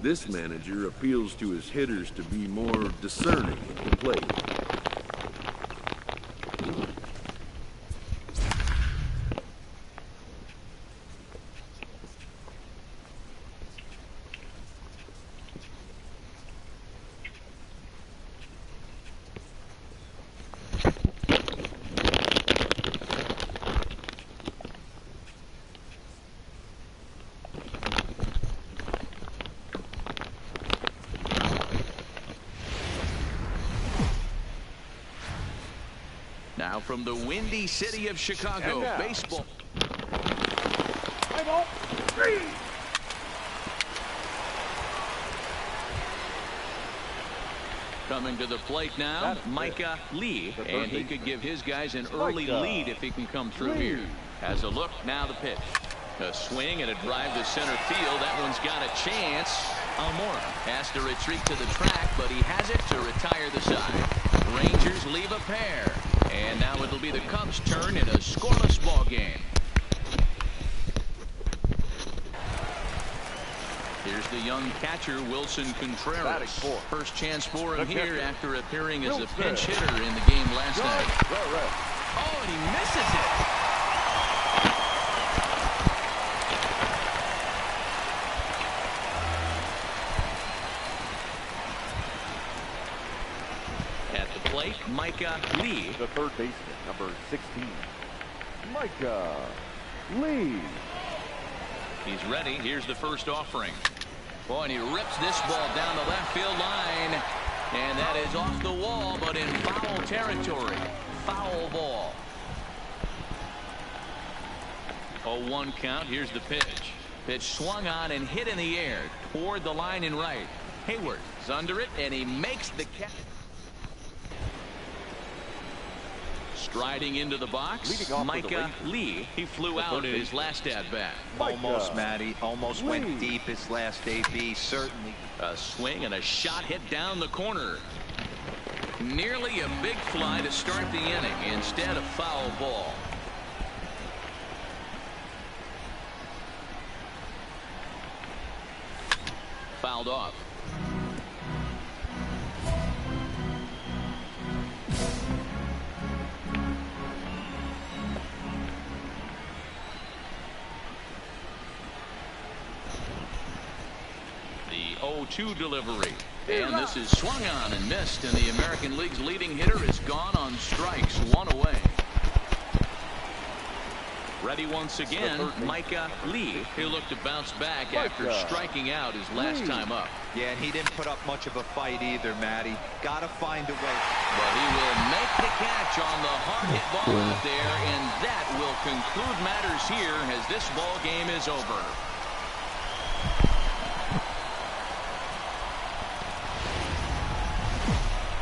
This manager appeals to his hitters to be more discerning at the plate. Now from the windy city of Chicago, baseball. Coming to the plate now, Micah Lee, and he could give his guys an early lead if he can come through here. Has a look, now the pitch. A swing and a drive to center field. That one's got a chance. Almora has to retreat to the track, but he has it to retire the side. Rangers leave a pair. And now it'll be the Cubs' turn in a scoreless ball game. Here's the young catcher, Wilson Contreras. First chance for him here after appearing as a pinch hitter in the game last night. Oh, and he misses it. Micah Lee, the third baseman, number 16, Micah Lee. He's ready. Here's the first offering. Boy, and he rips this ball down the left field line, and that is off the wall, but in foul territory. Foul ball. 0-1 count. Here's the pitch. Pitch swung on and hit in the air toward the line and right. Hayward is under it, and he makes the catch. Striding into the box, Micah Lee. He flew out in his last at-bat. Almost, Matty. Almost went deep his last AB, certainly. A swing and a shot hit down the corner. Nearly a big fly to start the inning. Instead, a foul ball. Fouled off. The 0-2 delivery. And this is swung on and missed, and the American League's leading hitter is gone on strikes, one away. Ready once again, Micah Lee. He'll look to bounce back after striking out his last time up. Yeah, and he didn't put up much of a fight either, Matty. Gotta find a way. But he will make the catch on the hard hit ball out there, and that will conclude matters here as this ball game is over.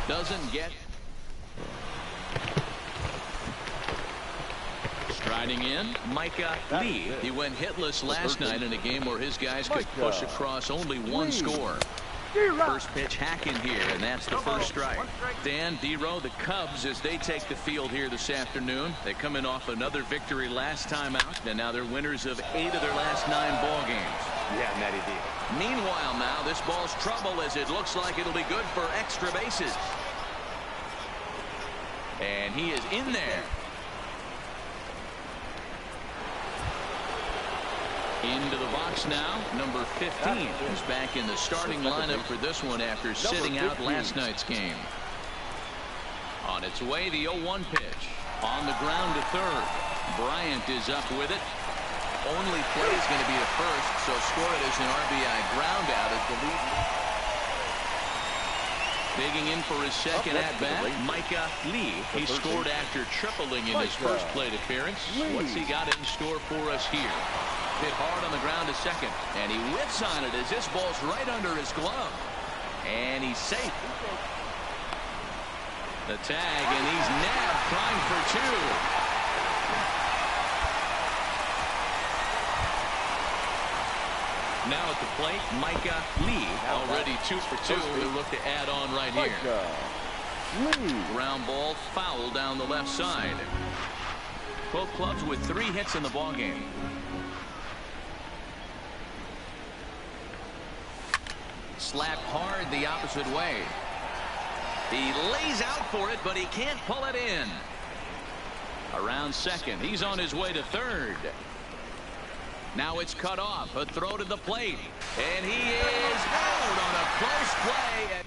Doesn't get. Striding in, Micah Lee. He went hitless last night in a game where his guys could push across only one score. First pitch hacking here, and that's the first strike. Dan Dero, the Cubs, as they take the field here this afternoon. They come in off another victory last time out, and now they're winners of 8 of their last 9 ball games. Yeah, Matty D. Meanwhile, now this ball's trouble as it looks like it'll be good for extra bases. And he is in there. Into the box now. Number 15 is back in the starting lineup for this one after sitting out last night's game. On its way, the 0-1 pitch. On the ground to third. Bryant is up with it. Only play is going to be the first, so score it as an RBI ground out as the lead. Digging in for his second at-bat, Micah Lee. He scored after tripling in his first plate appearance. What's he got in store for us here? Hit hard on the ground to second, and he whiffs on it as this ball's right under his glove. And he's safe. The tag, and he's nabbed, trying for 2. Now at the plate, Micah Lee, already 2 for 2. They look to add on right here. Ground ball foul down the left side. Both clubs with 3 hits in the ballgame. Slapped hard the opposite way. He lays out for it, but he can't pull it in. Around second. He's on his way to third. Now it's cut off. A throw to the plate. And he is out on a close play.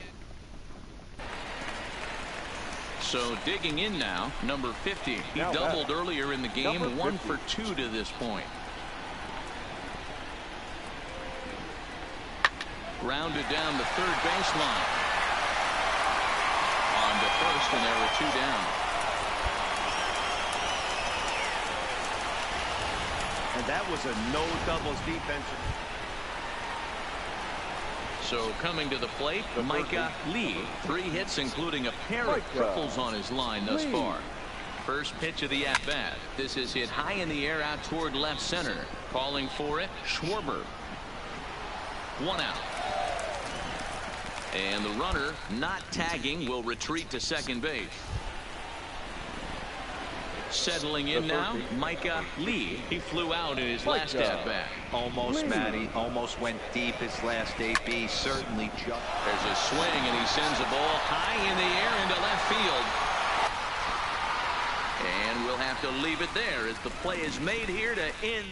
So digging in now, number 50. He doubled earlier in the game. 1 for 2 to this point. Grounded down the third baseline. On to first, and there were 2 down. And that was a no doubles defense. So coming to the plate, Micah Lee. 3 hits, including a pair of triples on his line thus far. First pitch of the at-bat. This is hit high in the air out toward left center. Calling for it, Schwarber. 1 out. And the runner, not tagging, will retreat to second base. Settling in now, Micah Lee. He flew out in his last at-bat. Almost, Matty. Almost went deep his last AB. Certainly just. There's a swing, and he sends a ball high in the air into left field. And we'll have to leave it there as the play is made here to end.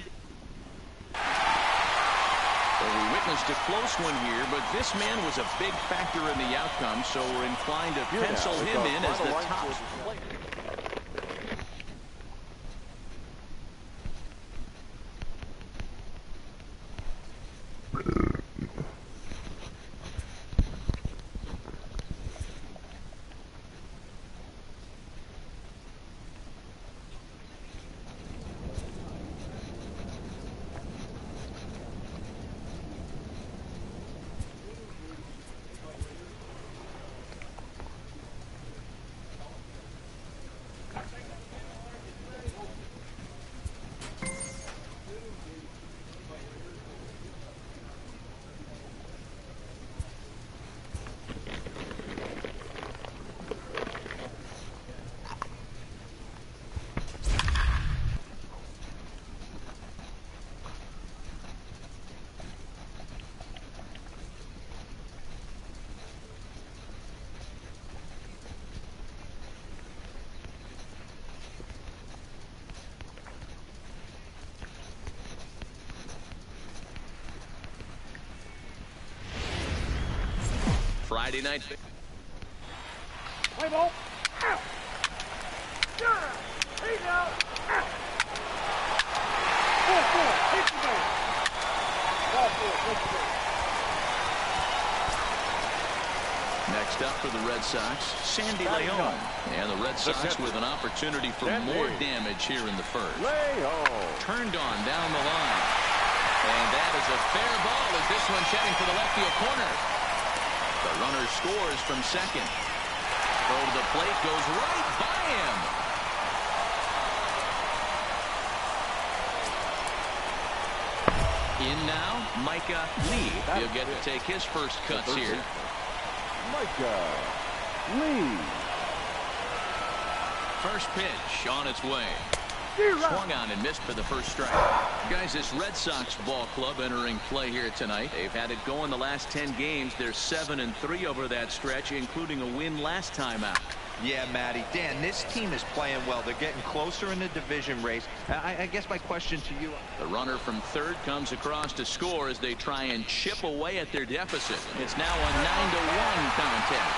Well, we witnessed a close one here, but this man was a big factor in the outcome, so we're inclined to pencil him in as the top player. Friday night. Play ball. Next up for the Red Sox, Sandy León. And the Red Sox with an opportunity for more damage here in the first. Turned on down the line. And that is a fair ball as this one's heading for the left field corner. The runner scores from second. Throw to the plate goes right by him. In now, Micah Lee. He'll get to take his first cuts here. Micah Lee. First pitch on its way. Swung on and missed for the first strike. Guys, this Red Sox ball club entering play here tonight. They've had it going the last 10 games. They're 7-3 over that stretch, including a win last time out. Yeah, Matty. Dan, this team is playing well. They're getting closer in the division race. I guess my question to you. The runner from third comes across to score as they try and chip away at their deficit. It's now a 9-1 contest.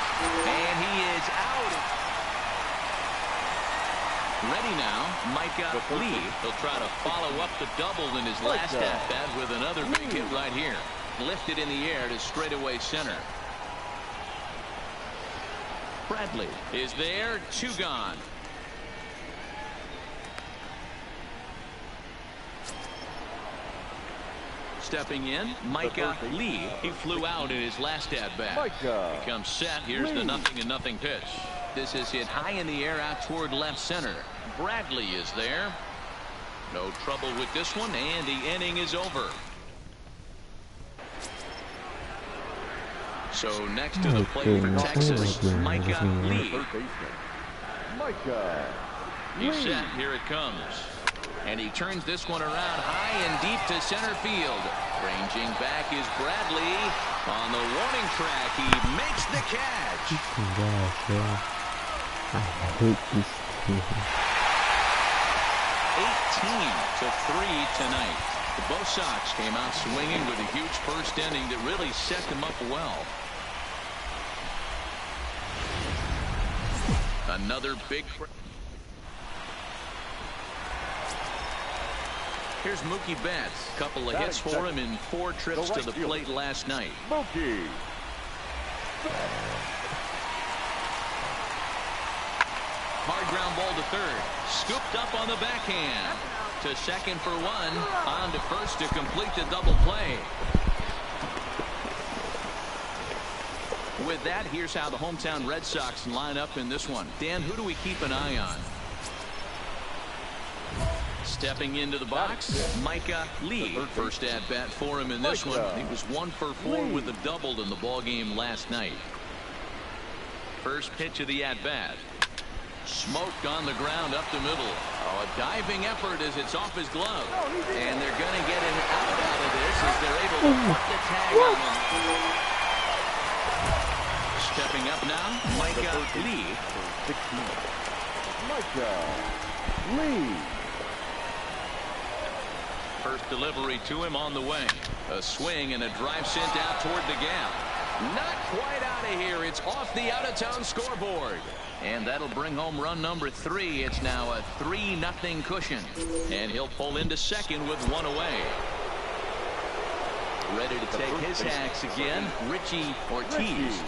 And he is out. Ready now, Micah Lee. He'll try to follow up the double in his last at-bat with another big hit right here. Lifted in the air to straightaway center. Bradley is there, 2 gone. Stepping in, Micah Lee. He flew out in his last at-bat. He comes set. Here's the 0-0 pitch. This is hit high in the air out toward left center. Bradley is there. No trouble with this one, and the inning is over. So next to the plate for Texas, Micah Lee. Micah He's set. Here it comes. And he turns this one around high and deep to center field. Ranging back is Bradley. On the warning track, he makes the catch. I hate this team. 18-3 tonight. Both Sox came out swinging with a huge first inning that really set them up well. Another big. Here's Mookie Betts. Couple of hits for him in 4 trips to the plate last night. Mookie. Hard ground ball to third. Scooped up on the backhand. To second for 1. On to first to complete the double play. With that, here's how the hometown Red Sox line up in this one. Dan, who do we keep an eye on? Stepping into the box, Micah Lee. First at bat for him in this one. He was 1 for 4 with a double in the ball game last night. First pitch of the at bat. Smoked on the ground up the middle. Oh, a diving effort as it's off his glove. And they're going to get an out of this as they're able to put the tag on him. Stepping up now, Micah Lee. Micah Lee. First delivery to him on the way. A swing and a drive sent out toward the gap. Not quite out of here. It's off the out-of-town scoreboard. And that'll bring home run number 3. It's now a 3-0 cushion. And he'll pull into second with 1 away. Ready to take his hacks again, Richie Ortiz.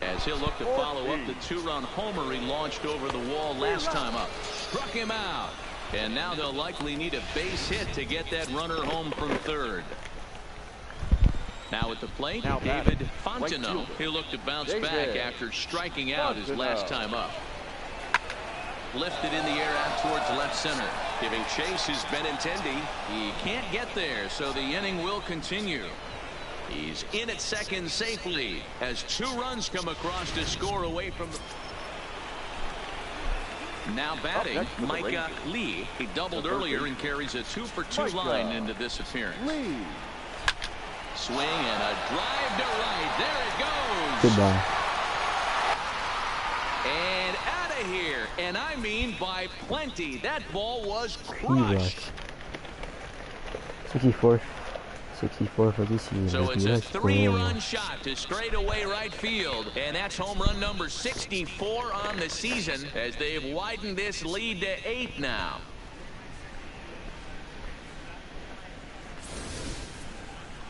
As he'll look to follow up the 2-run homer he launched over the wall last time up. Struck him out. And now they'll likely need a base hit to get that runner home from third. Now at the plate, David Fontenot. He'll look to bounce back after striking out his last time up. Lifted in the air out towards left center. Giving chase is Benintendi. He can't get there, so the inning will continue. He's in at second safely as 2 runs come across to score away from the... Now batting, Micah Lee. He doubled earlier and carries a 2-for-2 line into this appearance. Swing and a drive to right. There it goes. Goodbye. And out of here. And I mean by plenty. That ball was crushed. 64 for this season. So it's a 3-run shot to straightaway right field. And that's home run number 64 on the season as they've widened this lead to 8 now.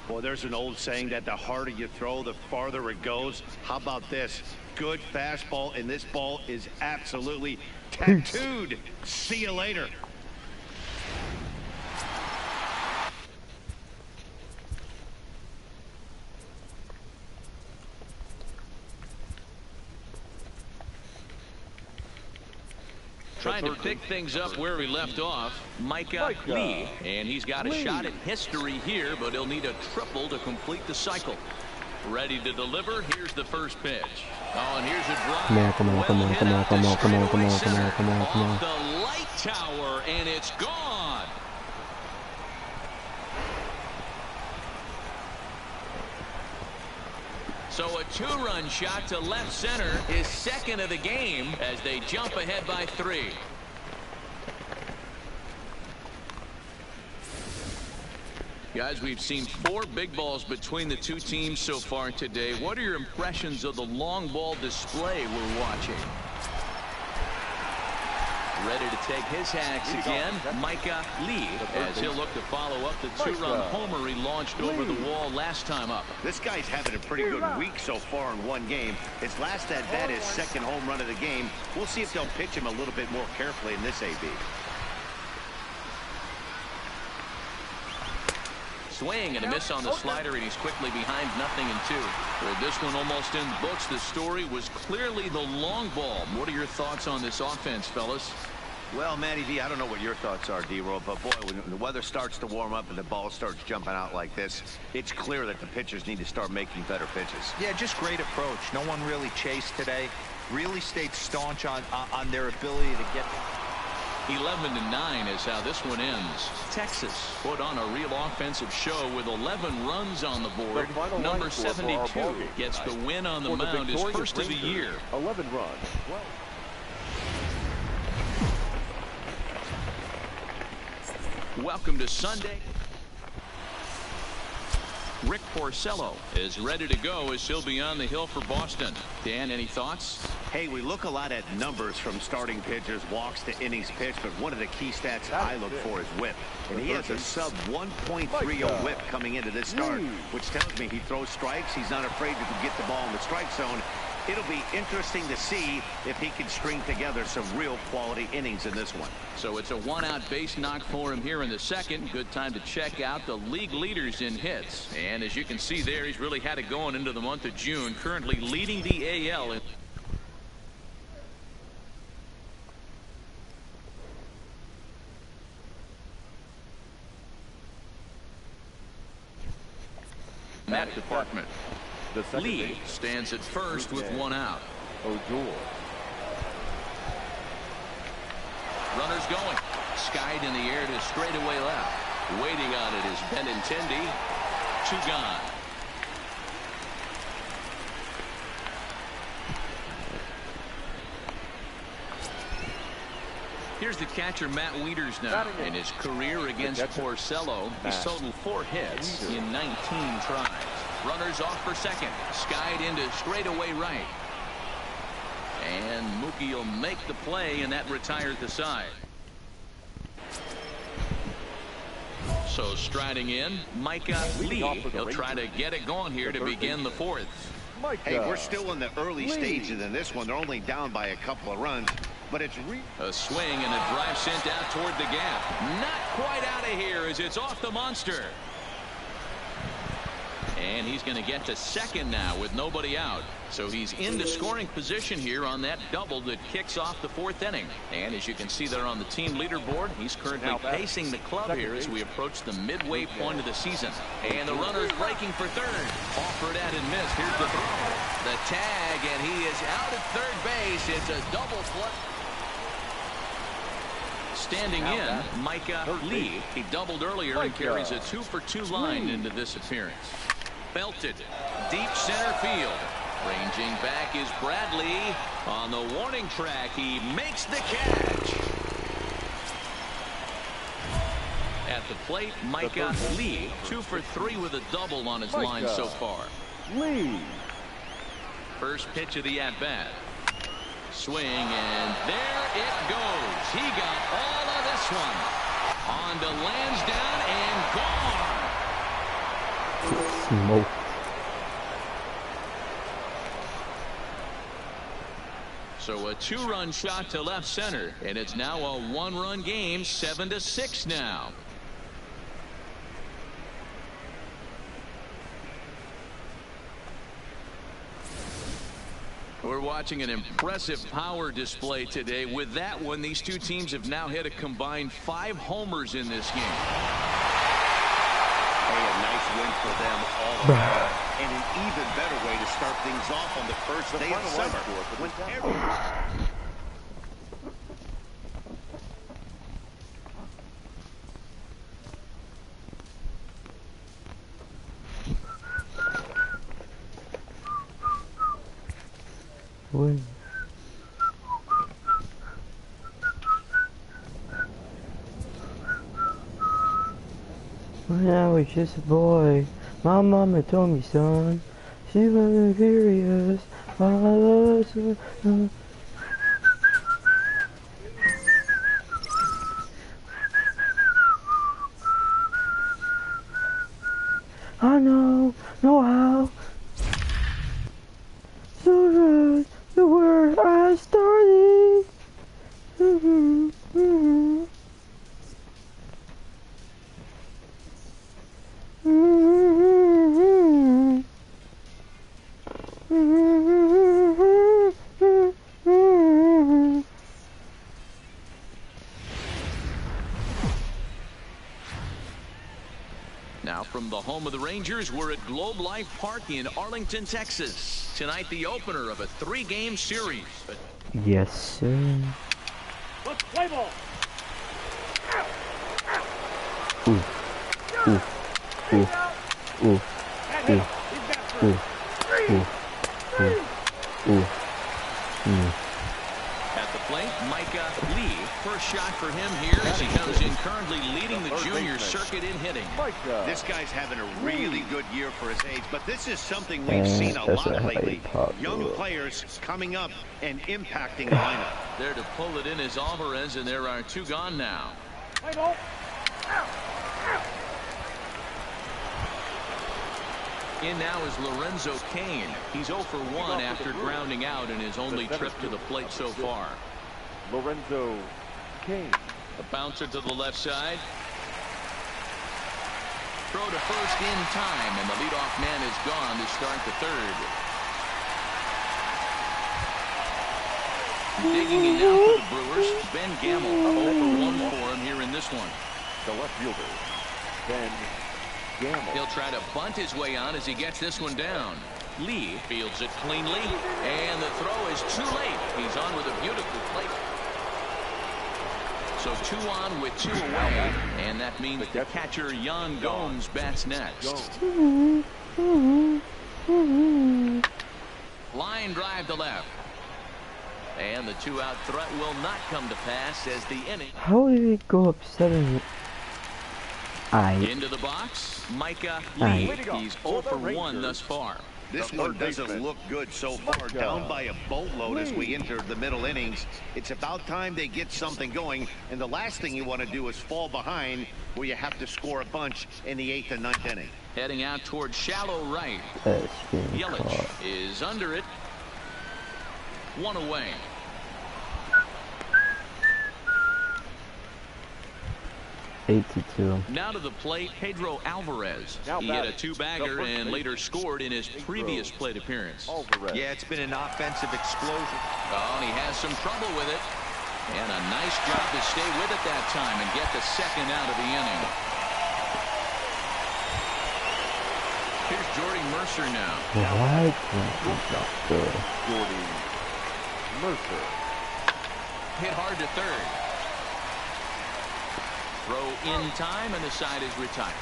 Well, there's an old saying that the harder you throw, the farther it goes. How about this? Good fastball, and this ball is absolutely tattooed. See you later. Trying to pick things up where he left off, Micah Lee. And he's got a shot at history here, but he'll need a triple to complete the cycle. Ready to deliver. Here's the first pitch. Oh, and here's a drive. Come on. Off the light tower, and it's gone. So a 2-run shot to left center is second of the game as they jump ahead by 3. Guys, we've seen 4 big balls between the 2 teams so far today. What are your impressions of the long ball display we're watching? Ready to take his hacks again, Micah Lee, as he'll look to follow up the 2-run homer he launched over the wall last time up. This guy's having a pretty good week so far in 1 game. His last at bat is 2nd home run of the game. We'll see if they'll pitch him a little bit more carefully in this AB. Swing and a miss on the slider, and he's quickly behind 0-2. With this one almost in the books, the story was clearly the long ball. What are your thoughts on this offense, fellas? Well, Matty V, I don't know what your thoughts are, D-Roll, but boy, when the weather starts to warm up and the ball starts jumping out like this, it's clear that the pitchers need to start making better pitches. Yeah, just great approach. No one really chased today. Really stayed staunch on their ability to get... 11-9 is how this one ends. Texas put on a real offensive show with 11 runs on the board. Number 72 gets the win on the mound, his first of the year. 11 runs. Welcome to Sunday. Rick Porcello is ready to go as he'll be on the hill for Boston. Dan, any thoughts? Hey, we look a lot at numbers from starting pitchers, walks to innings pitched, but one of the key stats I look for is whip. And he has a sub 1.30 whip coming into this start, which tells me he throws strikes. He's not afraid to get the ball in the strike zone. It'll be interesting to see if he can string together some real quality innings in this one. So it's a one-out base knock for him here in the second. Good time to check out the league leaders in hits. And as you can see there, he's really had it going into the month of June, currently leading the AL. That department. Lee stands at first with one out. O'Doul. Runners going. Skied in the air to straightaway left. Waiting on it is Benintendi. 2 gone. Here's the catcher, Matt Wieters, now. In his career against Porcello, he's totaled 4 hits in 19 tries. Runners off for second. Skied into straightaway right. And Mookie will make the play, and that retires the side. So striding in, Micah Lee. He'll try to get it going here to begin the fourth. Hey, we're still in the early stages in this one. They're only down by a couple of runs, but it's a swing and a drive sent out toward the gap. Not quite out of here as it's off the monster. And he's going to get to second now with nobody out. So he's into scoring position here on that double that kicks off the 4th inning. And as you can see there on the team leaderboard, he's currently pacing the club here as we approach the midway point of the season. And the runner's breaking for third. Offered at and missed. Here's the throw. The tag, and he is out at third base. It's a double play. Standing in, Micah Lee. He doubled earlier and carries a 2-for-2 line into this appearance. Belted deep center field. Ranging back is Bradley. On the warning track, he makes the catch. At the plate, Micah Lee, 2-for-3 with a double on his line so far. Lee. First pitch of the at-bat. Swing, and there it goes. He got all of this one. On to Lansdowne and gone. Smoke. So a 2-run shot to left center, and it's now a 1-run game, 7-6 now. We're watching an impressive power display today. With that one, these two teams have now hit a combined 5 homers in this game. Hey, a nice win for them all around. And an even better way to start things off on the first day of summer. When I was just a boy, my mama told me, son, she wasn't furious. My love, I know how. So good, the word I started. from the home of the Rangers. We're at Globe Life Park in Arlington, Texas. Tonight, the opener of a 3-game series. Yes, sir. Let's play ball. Ooh. Ooh. Ooh. Ooh. Ooh. Ooh. Ooh. Ooh. Ooh. At the plate, Micah Lee. First shot for him here as he comes in currently leading the junior circuit in hitting. This guy's having a really good year for his age, but this is something we've seen a lot lately. Young players coming up and impacting the lineup. There to pull it in is Alvarez, and there are 2 gone now. In now is Lorenzo Cain. He's 0 for 1 after grounding out in his only trip to the plate so far. Lorenzo Cain. A bouncer to the left side. Throw to first in time, and the leadoff man is gone to start the 3rd. Digging in now for the Brewers, Ben Gamel. 0 for 1 for him here in this one. The left fielder, Ben Gamel. He'll try to bunt his way on as he gets this one down. Lee fields it cleanly, and the throw is too late. He's on with a beautiful play. So 2 on with 2 away, and that means the catcher Yan Gomes bats next. Line drive to left. And the 2-out threat will not come to pass as the inning. How did it go up 7? Into the box, Micah Lee. He's 0 for 1 thus far. This one doesn't look good so far. Down by a boatload as we enter the middle innings. It's about time they get something going, and the last thing you want to do is fall behind where you have to score a bunch in the 8th and 9th inning. Heading out towards shallow right. Yelich is under it. 1 away. Now to the plate, Pedro Alvarez. He hit a 2-bagger and later scored in his previous plate appearance. Yeah, it's been an offensive explosion. Oh, and he has some trouble with it. And a nice job to stay with it that time and get the 2nd out of the inning. Here's Jordy Mercer now. Jordy Mercer. Hit hard to 3rd. Throw in time, and the side is retired.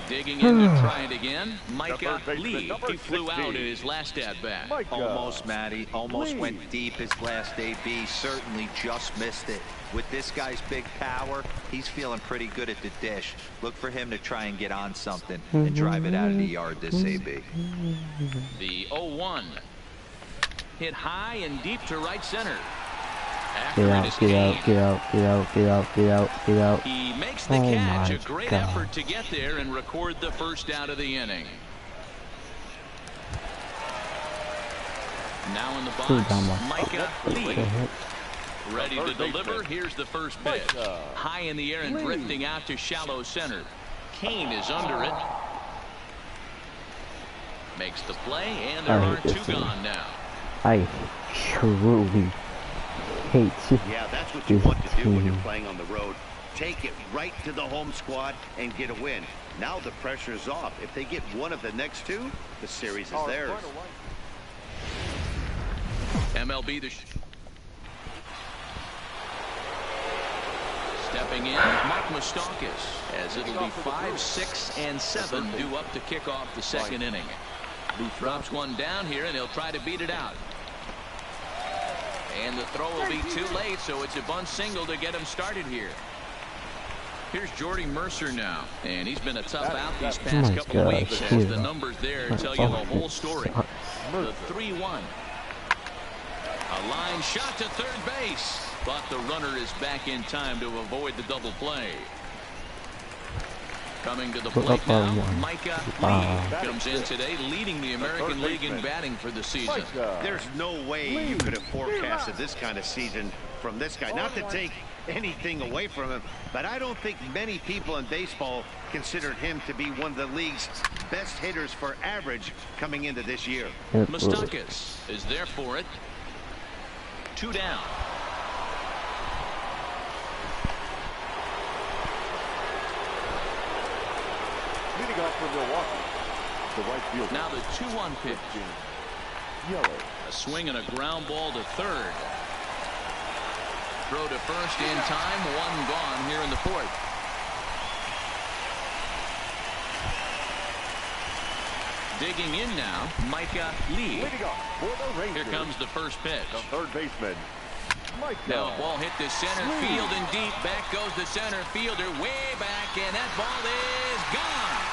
Digging in to try it again, Micah Lee. He flew out in his last at-bat. Almost, Matty. Almost went deep his last AB. Certainly just missed it. With this guy's big power, he's feeling pretty good at the dish. Look for him to try and get on something and drive it out of the yard this AB. The 0-1. Hit high and deep to right center. Get out. He makes the catch. A great effort to get there and record the 1st out of the inning. Now in the box, Micah Lee. Ready to deliver. Here's the first pitch. High in the air and drifting out to shallow center. Cain is under it. Makes the play, and there are 2 gone now. I truly hate Yeah, that's what you want to do when you're playing on the road. Take it right to the home squad and get a win. Now the pressure's off. If they get one of the next 2, the series is theirs. MLB stepping in, Mike Moustakas, as it'll be 5, 6, and 7 due up to kick off the 2nd inning. Drops one down here, and he'll try to beat it out. And the throw will be too late, so it's a bunt single to get him started here. Here's Jordy Mercer now, and he's been a tough out these past couple of weeks, as the numbers there tell you the whole story. The 3-1. A line shot to 3rd base, but the runner is back in time to avoid the double play. Coming to the plate now, Micah Lee comes in today leading the American League in batting for the season. There's no way you could have forecasted this kind of season from this guy. Not to take anything away from him, but I don't think many people in baseball considered him to be one of the league's best hitters for average coming into this year. Moustakas is there for it. 2 down. Leading off for Milwaukee, the right fielder. Now the 2-1 pitch. Yeller. A swing and a ground ball to third. Throw to first in time. One gone here in the fourth. Digging in now, Micah Lee. Leading off for the Rangers. Here comes the first pitch. The third baseman, Micah. Now a ball hit the center Lee. field and deep. Back goes the center fielder way back, and that ball is gone.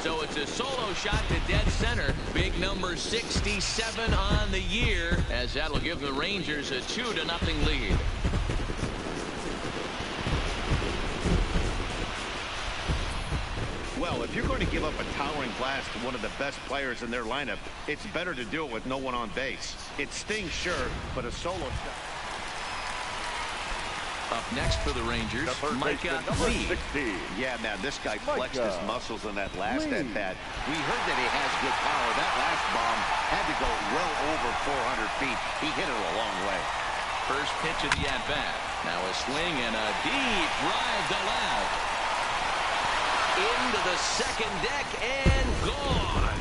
So it's a solo shot to dead center. Big number 67 on the year, as that'll give the Rangers a 2-0 lead. Well, if you're going to give up a towering blast to one of the best players in their lineup, it's better to do it with no one on base. It stings, sure, but a solo shot. Up next for the Rangers, The third Micah baseman, number Lee. 16. Yeah, man, this guy flexed Micah his muscles in that last Lee. at-bat. We heard that he has good power. That last bomb had to go well over 400 feet. He hit it a long way. First pitch of the at-bat. Now a swing and a deep drive to left. Into the second deck and gone.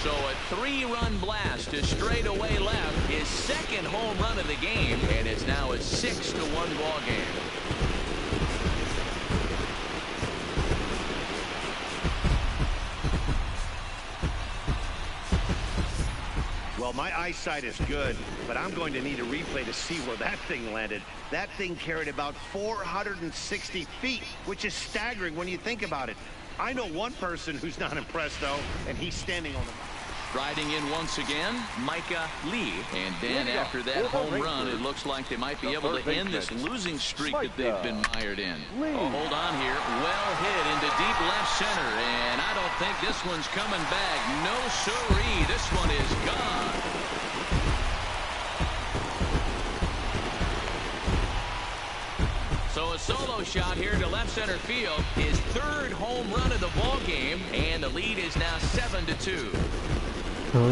So a 3-run blast to straightaway left. His second home run of the game, and it's now a 6-1 ball game. Well, my eyesight is good, but I'm going to need a replay to see where that thing landed. That thing carried about 460 feet, which is staggering when you think about it. I know one person who's not impressed, though, and he's standing on the... Riding in once again, Micah Lee. And then after that home run, it looks like they might be able to end this losing streak that they've been mired in. Oh, hold on here. Well hit into deep left center. And I don't think this one's coming back. No siree. This one is gone. So a solo shot here to left center field. His third home run of the ball game. And the lead is now 7-2. Well,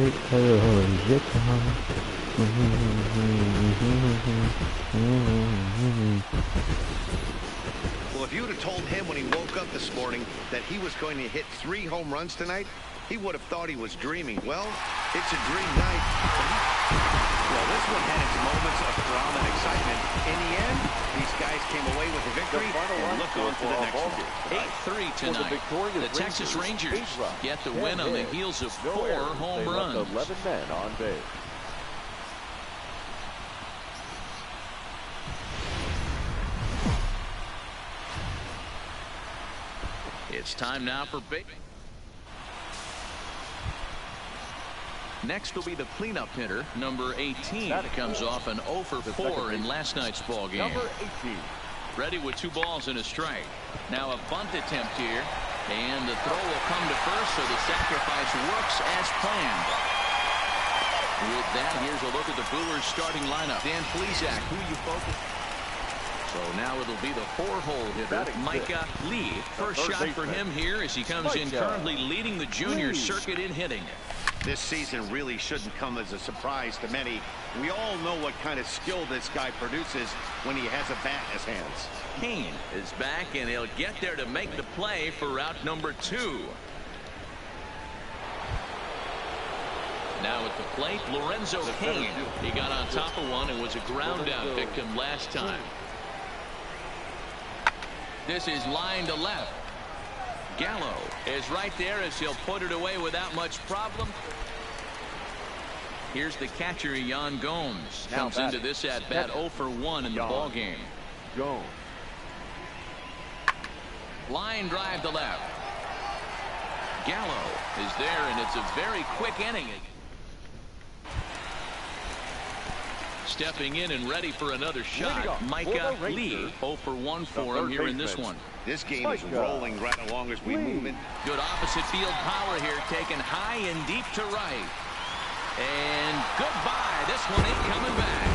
if you would have told him when he woke up this morning that he was going to hit 3 home runs tonight, he would have thought he was dreaming. Well, it's a dream night. Well, this one had its moments of drama and excitement. In the end, these guys came away with a victory and look on to the next one. 8-3 tonight. The Texas Rangers get the win on the heels of 4 home runs. 11 men on base. It's time now for big. Next will be the cleanup hitter, number 18. Comes off an 0 for 4 in last night's ball game. Number 18. Ready with 2 balls and a strike. Now a bunt attempt here, and the throw will come to first, so the sacrifice works as planned. With that, here's a look at the Brewers starting lineup. Dan Plesac, who you focus? So now it'll be the 4-hole hitter, Micah Lee. First shot for him here as he comes in currently leading the junior circuit in hitting. This season really shouldn't come as a surprise to many. We all know what kind of skill this guy produces when he has a bat in his hands. Kane is back, and he'll get there to make the play for route number 2. Now at the plate, Lorenzo Kane. He got on top of one and was a ground out victim last time. This is line to left. Gallo is right there as he'll put it away without much problem. Here's the catcher, Yan Gomes. Comes into this at bat 0 for 1 in the ball game. Gomes. Line drive to left. Gallo is there, and it's a very quick inning. Stepping in and ready for another shot, Micah Lee. 0 for 1 for him here in this one. This game is rolling right along as we move in. Good opposite field power here, taken high and deep to right. And goodbye. This one ain't coming back.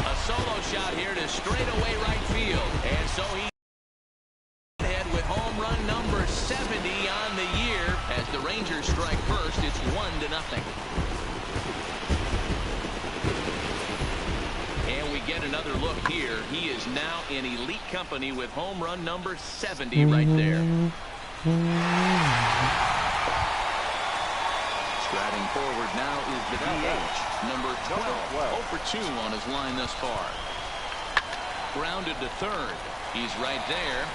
A solo shot here to straightaway right field. And so he ahead with home run number 70 on the year. As the Rangers strike first, it's 1-0. And we get another look here. He is now in elite company with home run number 70 right there. Striding forward now is the DH, number 12. 0 for 2 on his line thus far. Grounded to third. He's right there.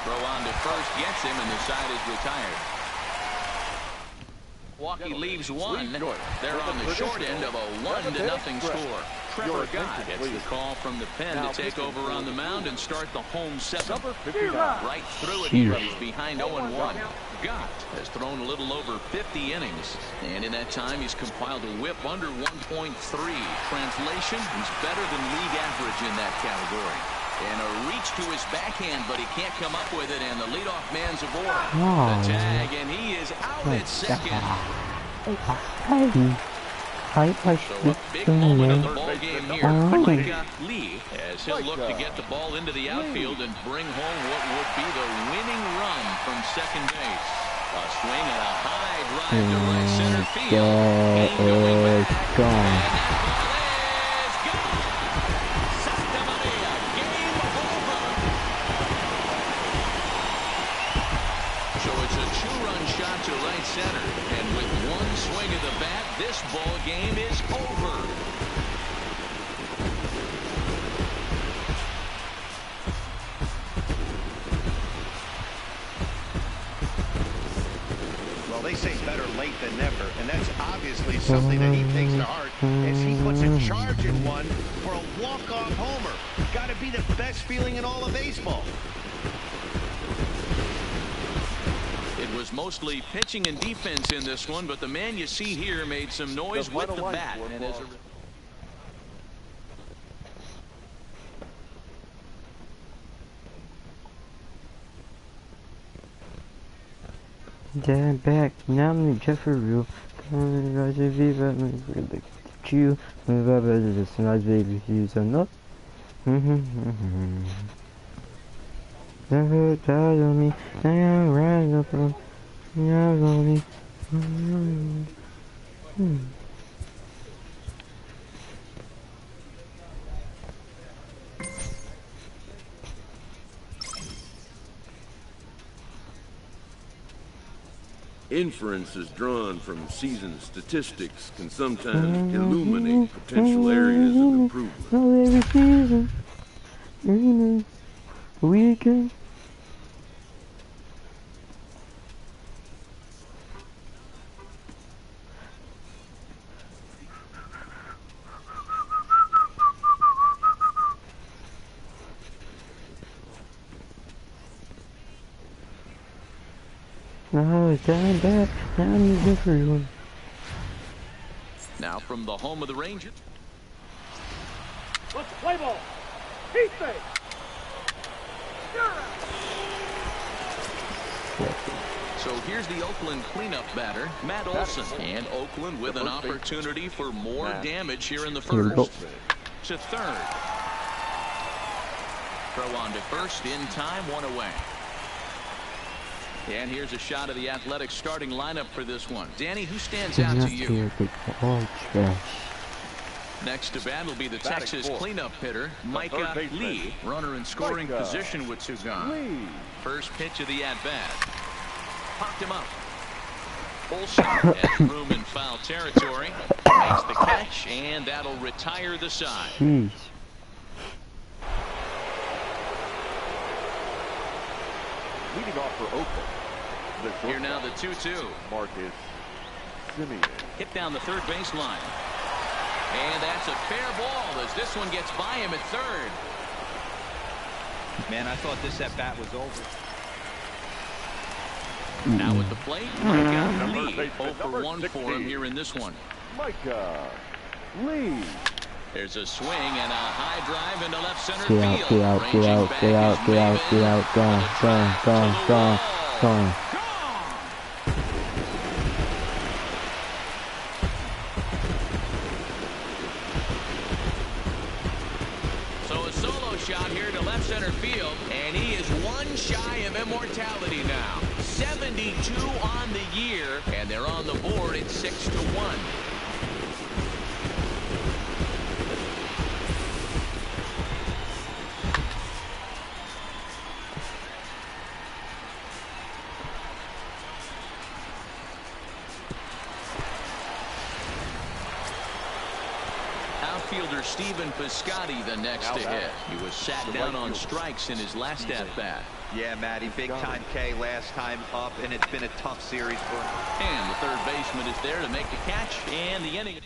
Throw on to first gets him, and the side is retired. Milwaukee leaves one. They're on the short end of a 1-0 score. Trevor Gott gets the call from the pen to take over on the mound and start the home seventh. Right through it here. He's behind 0-1. Gott has thrown a little over 50 innings, and in that time he's compiled a whip under 1.3. Translation, he's better than league average in that category. And a reach to his backhand, but he can't come up with it, and the leadoff man's aboard. The tag, and he is out at second. So a big moment of the ball game here. Micah Lee, as he'll look to get the ball into the outfield and bring home what would be the winning run from second base. A swing and a high drive to right center field. He's going back. And that ball is gone. Santa Maria, game over. So it's a 2-run shot to right center. And with one swing of the bat, this ball game is over. Well, they say better late than never, and that's obviously something that he takes to heart as he puts a charge in one for a walk-off homer. Got to be the best feeling in all of baseball. It was mostly pitching and defense in this one, but the man you see here made some noise with the bat. And as a Dad back, now I'm just for real. Roger Viva, really you, move up as a snide baby, he's enough. Never died on me, now I'm riding up on me. Inferences drawn from season statistics can sometimes illuminate potential areas of improvement. Every season, weekend. Now it's down back, now I'm a different one. now from the home of the Rangers. Let's play ball. Heat fake. So here's the Oakland cleanup batter, Matt Olson. And Oakland with an opportunity for more damage here in the first. To third. Throw on to first in time, one away. And here's a shot of the Athletics starting lineup for this one. Danny, who stands out to you? Next to bat will be the Texas cleanup hitter, Micah Lee. Runner in scoring position with two gone. First pitch of the at-bat. Popped him up. Olson has room in foul territory. Makes the catch, and that'll retire the side. Jeez. Leading off for Oakland. Here now the 2-2. Marcus Semien. Hit down the third baseline. And that's a fair ball as this one gets by him at third. Man, I thought this at bat was over. Now at the plate, Micah Lee. 0 for 1 for him here in this one. Micah Lee. There's a swing and a high drive into left center Get out, field. get out, get out, get out, get out, get out, gone. field, and he is one shy of immortality now. 72 on the year, and they're on the board at 6-1. Outfielder Stephen Piscotty the next to hit. He was sat down on strikes in his last at-bat. Yeah, Matty, big time K last time up, and it's been a tough series for him. And the third baseman is there to make the catch, and the inning.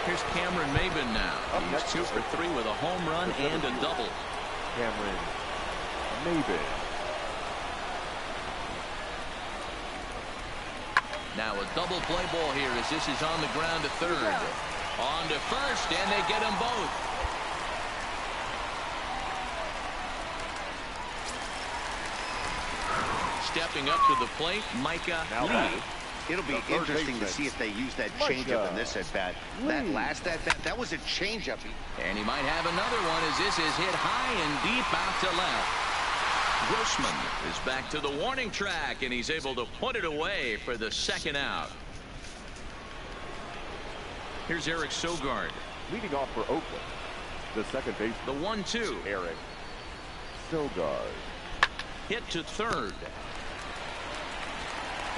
Here's Cameron Maybin now. He's 2 for 3 with a home run and a double. Cameron Maybin. Now a double play ball here as this is on the ground to third. On to first, and they get them both. Stepping up to the plate, Micah Lee. It'll be interesting to see if they use that changeup in this at-bat. That last at-bat, that was a changeup. And he might have another one as this is hit high and deep out to left. Grossman is back to the warning track, and he's able to put it away for the second out. Here's Eric Sogard. Leading off for Oakland, the second baseman. The 1-2. Eric Sogard. Hit to third.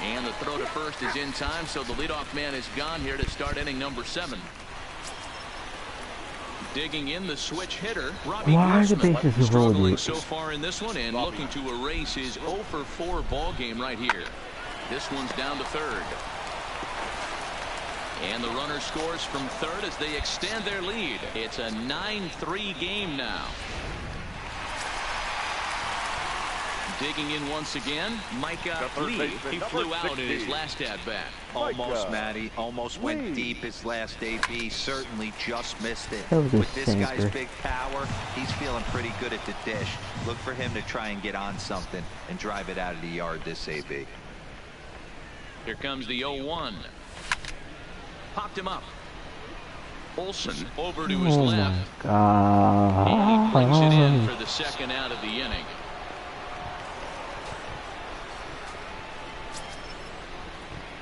And the throw to first is in time, so the leadoff man is gone here to start inning number 7. Digging in the switch hitter, Robbie Grossman, struggling so far in this one and looking to erase his 0-for-4 ball game right here. This one's down to third. And the runner scores from third as they extend their lead. It's a 9-3 game now. Digging in once again, Micah Lee. He flew out in his last at-bat. Almost, Matty. Almost went deep his last AB. Certainly just missed it. That was a With this guy's stinker. big power, he's feeling pretty good at the dish. Look for him to try and get on something and drive it out of the yard this AB. Here comes the 0-1. Popped him up. Olsen over to his left. And he brings it in for the second out of the inning.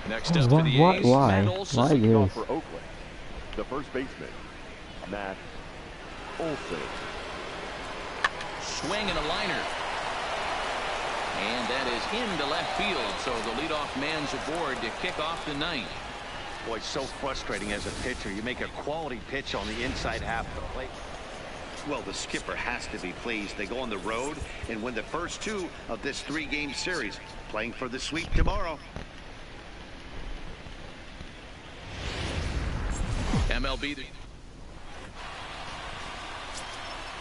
Next up for the A's, Matt Olson. Leading off for Oakland, the first baseman, Matt Olson. Swing and a liner. And that is into left field, so the leadoff man's aboard to kick off the ninth. Boy, it's so frustrating as a pitcher. You make a quality pitch on the inside half of the plate. Well, the skipper has to be pleased. They go on the road and win the first 2 of this 3-game series, playing for the sweep tomorrow. MLB.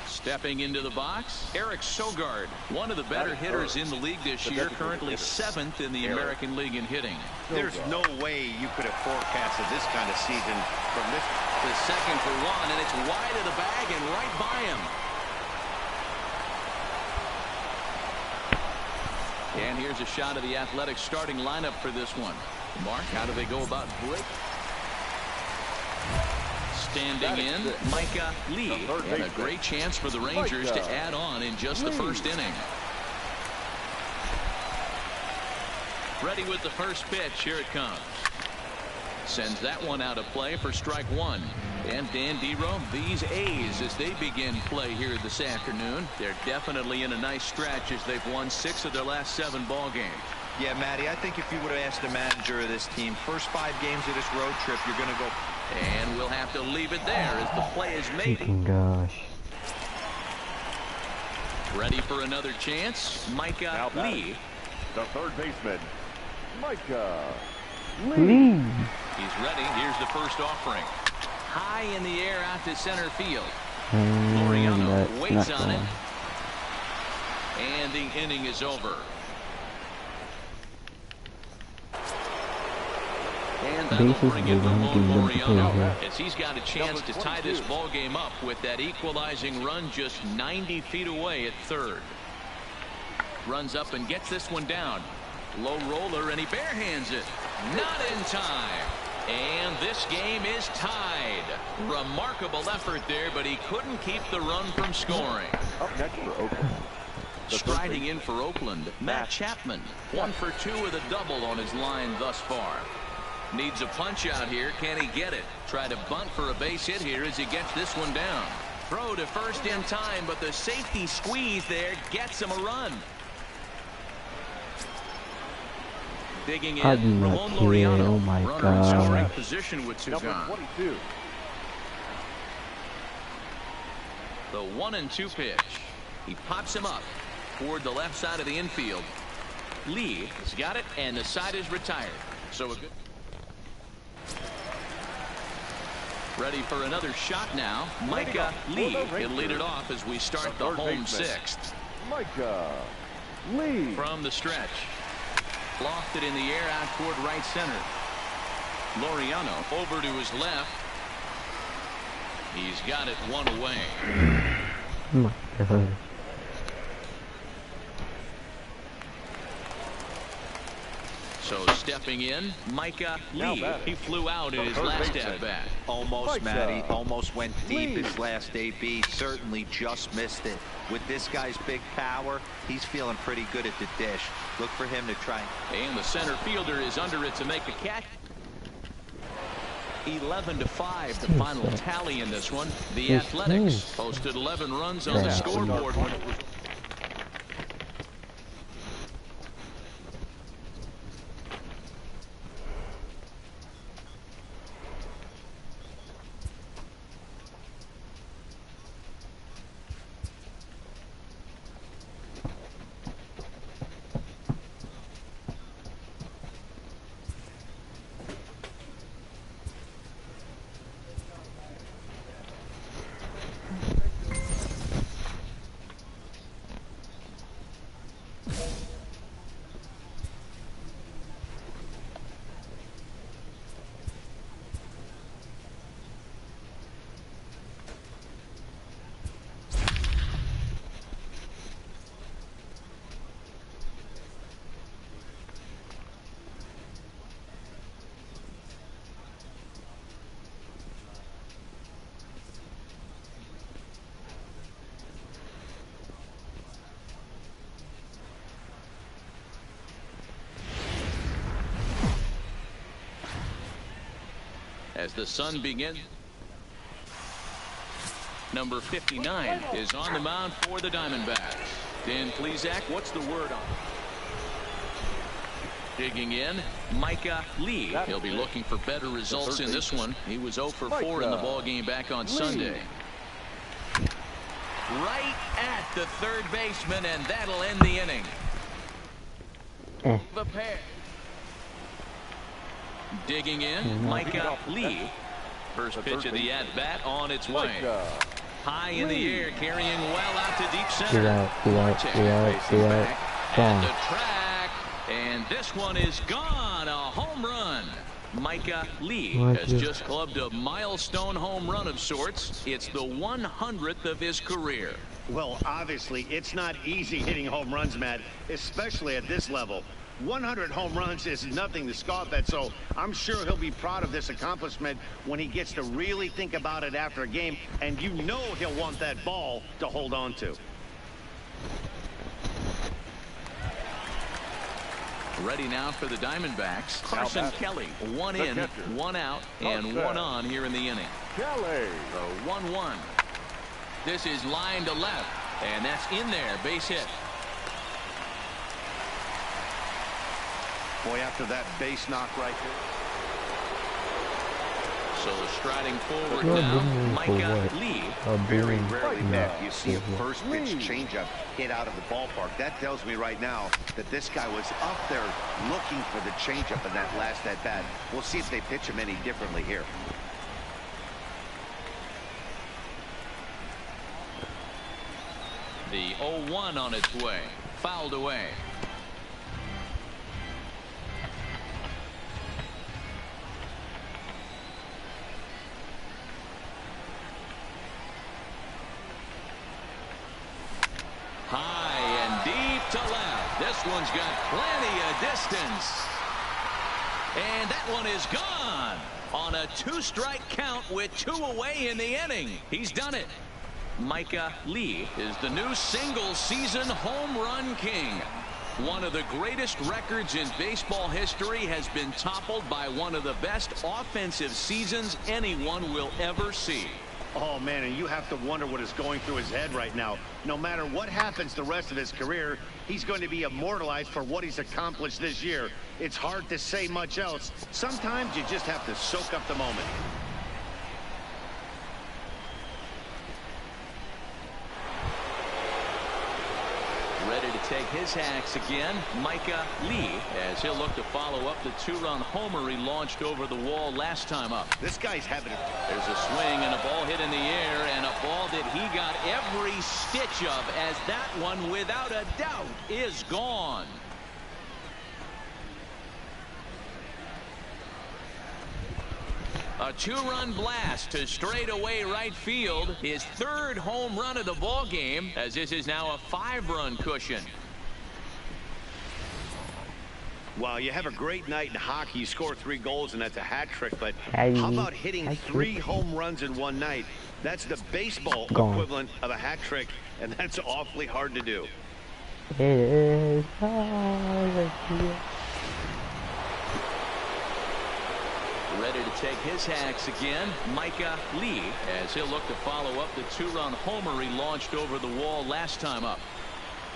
Stepping into the box, Eric Sogard, one of the better hitters in the league this year, currently 7th in the American League in hitting. There's no way you could have forecasted this kind of season from this. The second for 1, and it's wide of the bag and right by him. And here's a shot of the Athletics starting lineup for this one. Mark, how do they go about break? Standing in, Micah Lee, and a great chance for the Rangers to add on in just the first inning. Ready with the first pitch. Here it comes. Sends that one out of play for strike 1. And Dan Dero, these A's, as they begin play here this afternoon, they're definitely in a nice stretch as they've won 6 of their last 7 ball games. Yeah, Matty, I think if you would have asked the manager of this team, first 5 games of this road trip, you're going to go. And we'll have to leave it there as the play is made. Gosh. Ready for another chance, Micah Lee. The third baseman, Micah Lee. He's ready. Here's the first offering. High in the air out to center field. Laureano waits on it. And the inning is over. And that'll bring it to Laureano as he's got a chance to tie this ball game up with that equalizing run just 90 feet away at third. Runs up and gets this one down. Low roller, and he barehands it. Not in time. And this game is tied. Remarkable effort there, but he couldn't keep the run from scoring. Up next for Oakland. Striding in for Oakland, Matt Chapman. 1 for 2 with a double on his line thus far. Needs a punch out here. Can he get it? Try to bunt for a base hit here as he gets this one down. Throw to first in time, but the safety squeeze there gets him a run. Digging in, Ramon Laureano. Oh my Runner in scoring God. position with 2 Number gone. 22. The 1-2 pitch. He pops him up toward the left side of the infield. Lee has got it, and the side is retired. So a good. Ready for another shot now. Micah Lee. He'll lead it off as we start the home 6th. Micah Lee. From the stretch. Lofted in the air out toward right center. Laureano over to his left. He's got it one away. Oh my God. So stepping in, Micah Lee. He flew out in his last at-bat. Almost, Matty. Almost went deep his last AB. Certainly just missed it. With this guy's big power, he's feeling pretty good at the dish. Look for him to try. And the center fielder is under it to make a catch. 11-5, the final tally in this one. The Athletics posted 11 runs on the scoreboard when it was. As the sun begins, number 59 is on the mound for the Diamondbacks. Dan Plesac, what's the word on? Digging in, Micah Lee. He'll be looking for better results in this one. He was 0 for 4 in the ball game back on Sunday. Right at the third baseman, and that'll end the inning. The pair. Digging in, Micah Lee. First pitch of the at-bat on its way. High in the air, carrying well out to deep center. And the track, and this one is gone. A home run. Micah Lee has just clubbed a milestone home run of sorts. It's the 100th of his career. Well, obviously, it's not easy hitting home runs, Matt, especially at this level. 100 home runs is nothing to scoff at, so I'm sure he'll be proud of this accomplishment when he gets to really think about it after a game, and you know he'll want that ball to hold on to. Ready now for the Diamondbacks. Carson Kelly, 1 in, 1 out, and 1 on here in the inning. Kelly. The 1-1. This is line to left, and that's in there, base hit. Boy, after that base knock right there. So striding forward now, Micah Lee. Very rarely, Matt, you see a first pitch changeup hit out of the ballpark. That tells me right now that this guy was up there looking for the changeup in that last at bat. We'll see if they pitch him any differently here. The 0-1 on its way, fouled away. High and deep to left. This one's got plenty of distance. And that one is gone on a 2-strike count with 2 away in the inning. He's done it. Micah Lee is the new single-season home run king. One of the greatest records in baseball history has been toppled by one of the best offensive seasons anyone will ever see. Oh, man, and you have to wonder what is going through his head right now. No matter what happens the rest of his career, he's going to be immortalized for what he's accomplished this year. It's hard to say much else. Sometimes you just have to soak up the moment. Ready to take his hacks again, Micah Lee, as he'll look to follow up the 2-run homer he launched over the wall last time up. This guy's having it. There's a swing and a ball hit in the air, and a ball that he got every stitch of, as that one, without a doubt, is gone. A 2-run blast to straightaway right field. His 3rd home run of the ball game, as this is now a 5-run cushion. Well, you have a great night in hockey. You score 3 goals, and that's a hat trick. But how about hitting 3 home runs in one night? That's the baseball equivalent of a hat trick, and that's awfully hard to do. It is hard. Ready to take his hacks again, Micah Lee, as he'll look to follow up the 2-run homer he launched over the wall last time up.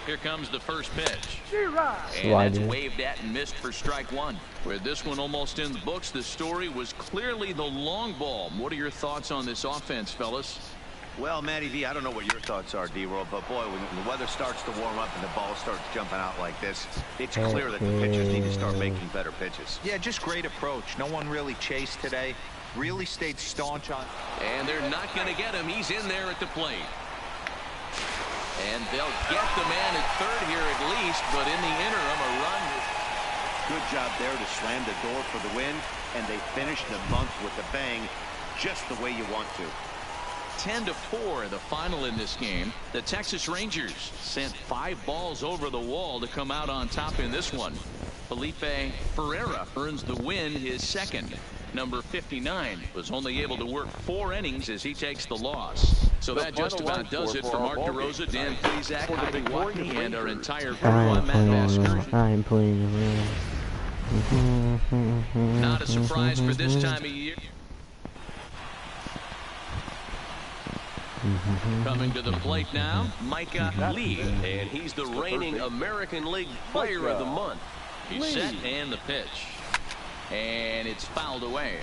Here comes the first pitch. And that's waved at and missed for strike 1. With this one almost in the books, the story was clearly the long ball. What are your thoughts on this offense, fellas? Well, Matty V, I don't know what your thoughts are, D-Roll, but boy, when the weather starts to warm up and the ball starts jumping out like this, it's clear that the pitchers need to start making better pitches. Yeah, just great approach. No one really chased today. Really stayed staunch on. And they're not going to get him. He's in there at the plate. And they'll get the man at 3rd here at least, but in the interim, a run. Good job there to slam the door for the win, and they finished the month with a bang, just the way you want to. 10-4 the final in this game. The Texas Rangers sent 5 balls over the wall to come out on top in this one. Felipe Ferreira earns the win, his 2nd. Number 59 was only able to work 4 innings as he takes the loss. So that just about does it for Mark DeRosa, Dan Plesac, Heidi Watney, and our entire crew. I'm Matt Vasgersian. I'm playing around. Not a surprise for this time of year. Coming to the plate now, Micah Lee, and he's the reigning American League Player of the Month. He's set and the pitch. And it's fouled away.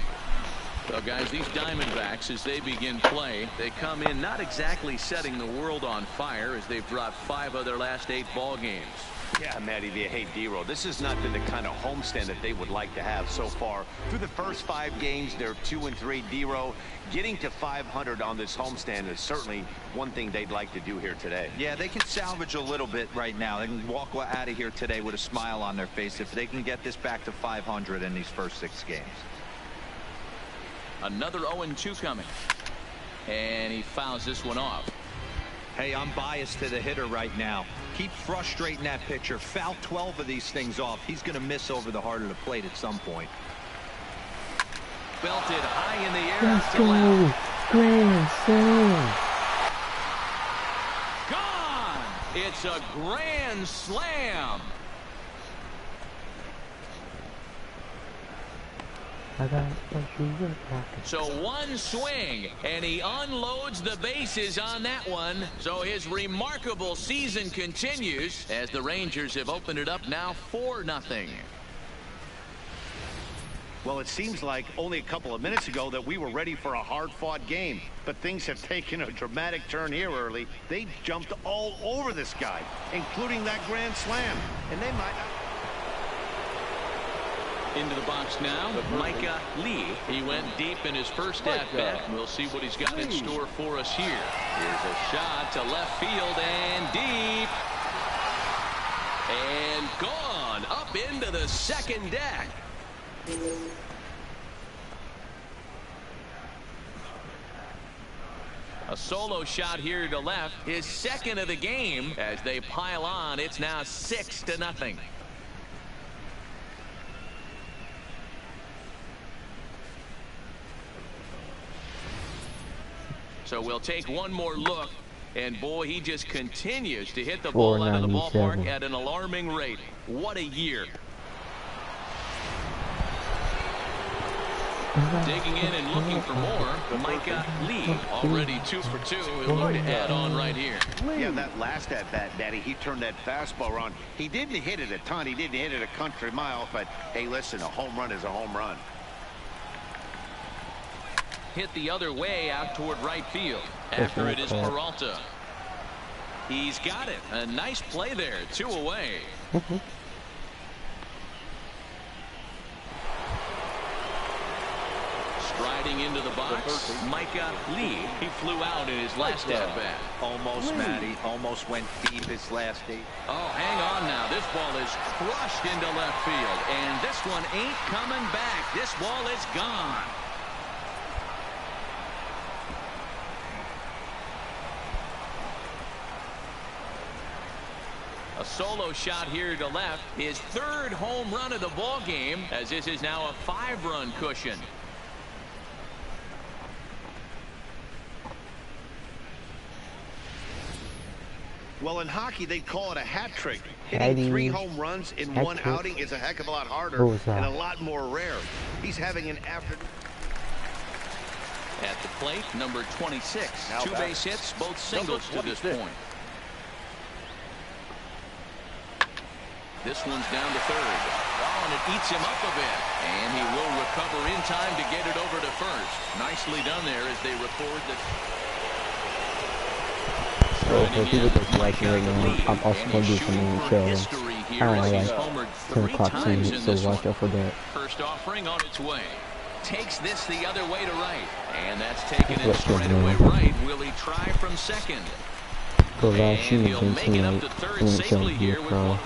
So, guys, these Diamondbacks, as they begin play, they come in not exactly setting the world on fire, as they've dropped 5 of their last 8 ball games. Yeah, Matty V, hey, D-Roll, this is not the kind of homestand that they would like to have so far. Through the first 5 games, they're 2-3. D-Roll, getting to 500 on this homestand is certainly one thing they'd like to do here today. Yeah, they can salvage a little bit right now. They can walk out of here today with a smile on their face if they can get this back to 500 in these first 6 games. Another 0-2 coming. And he fouls this one off. Hey, I'm biased to the hitter right now. Keep frustrating that pitcher. Foul 12 of these things off. He's going to miss over the heart of the plate at some point. Belted high in the air. Let's go. Grand slam. Gone. It's a grand slam. So one swing, and he unloads the bases on that one. So his remarkable season continues as the Rangers have opened it up now 4-0. Well, it seems like only a couple of minutes ago that we were ready for a hard-fought game. But things have taken a dramatic turn here early. They jumped all over this guy, including that grand slam. And they might not... Into the box now, Micah Lee. He went deep in his first at-bat. We'll see what he's got in store for us here. Here's a shot to left field and deep. And gone up into the second deck. A solo shot here to left, his 2nd of the game. As they pile on, it's now 6-0. So we'll take one more look. And boy, he just continues to hit the ball out of the ballpark at an alarming rate. What a year. Digging in and looking for more, Micah Lee, already 2 for 2. He'll look to add on right here. Yeah, that last at-bat, Daddy, he turned that fastball around. He didn't hit it a ton. He didn't hit it a country mile. But, hey, listen, a home run is a home run. Hit the other way out toward right field. After it is Peralta. He's got it. A nice play there. 2 away. Striding into the box, Micah Lee. He flew out in his last at-bat. Almost, Matty. Almost went deep his last 8. Oh, hang on now. This ball is crushed into left field. And this one ain't coming back. This ball is gone. A solo shot here to left. His 3rd home run of the ball game, as this is now a 5-run cushion. Well, in hockey, they call it a hat trick. Hitting 3 home runs in one outing is a heck of a lot harder and a lot more rare. He's having an afternoon. At the plate, number 26. 2 base hits, both singles to this point. This one's down to 3rd. Oh, and it eats him up a bit. And he will recover in time to get it over to first. Nicely done there as they record the... So for people that's watching right now, I'm also going to do some shows. I don't know, like 10 o'clock soon, so watch out for that. First offering on its way. Takes this the other way to right. And that's taken it straight away right. Will he try from second? And he'll make it up to 3rd safely here with one.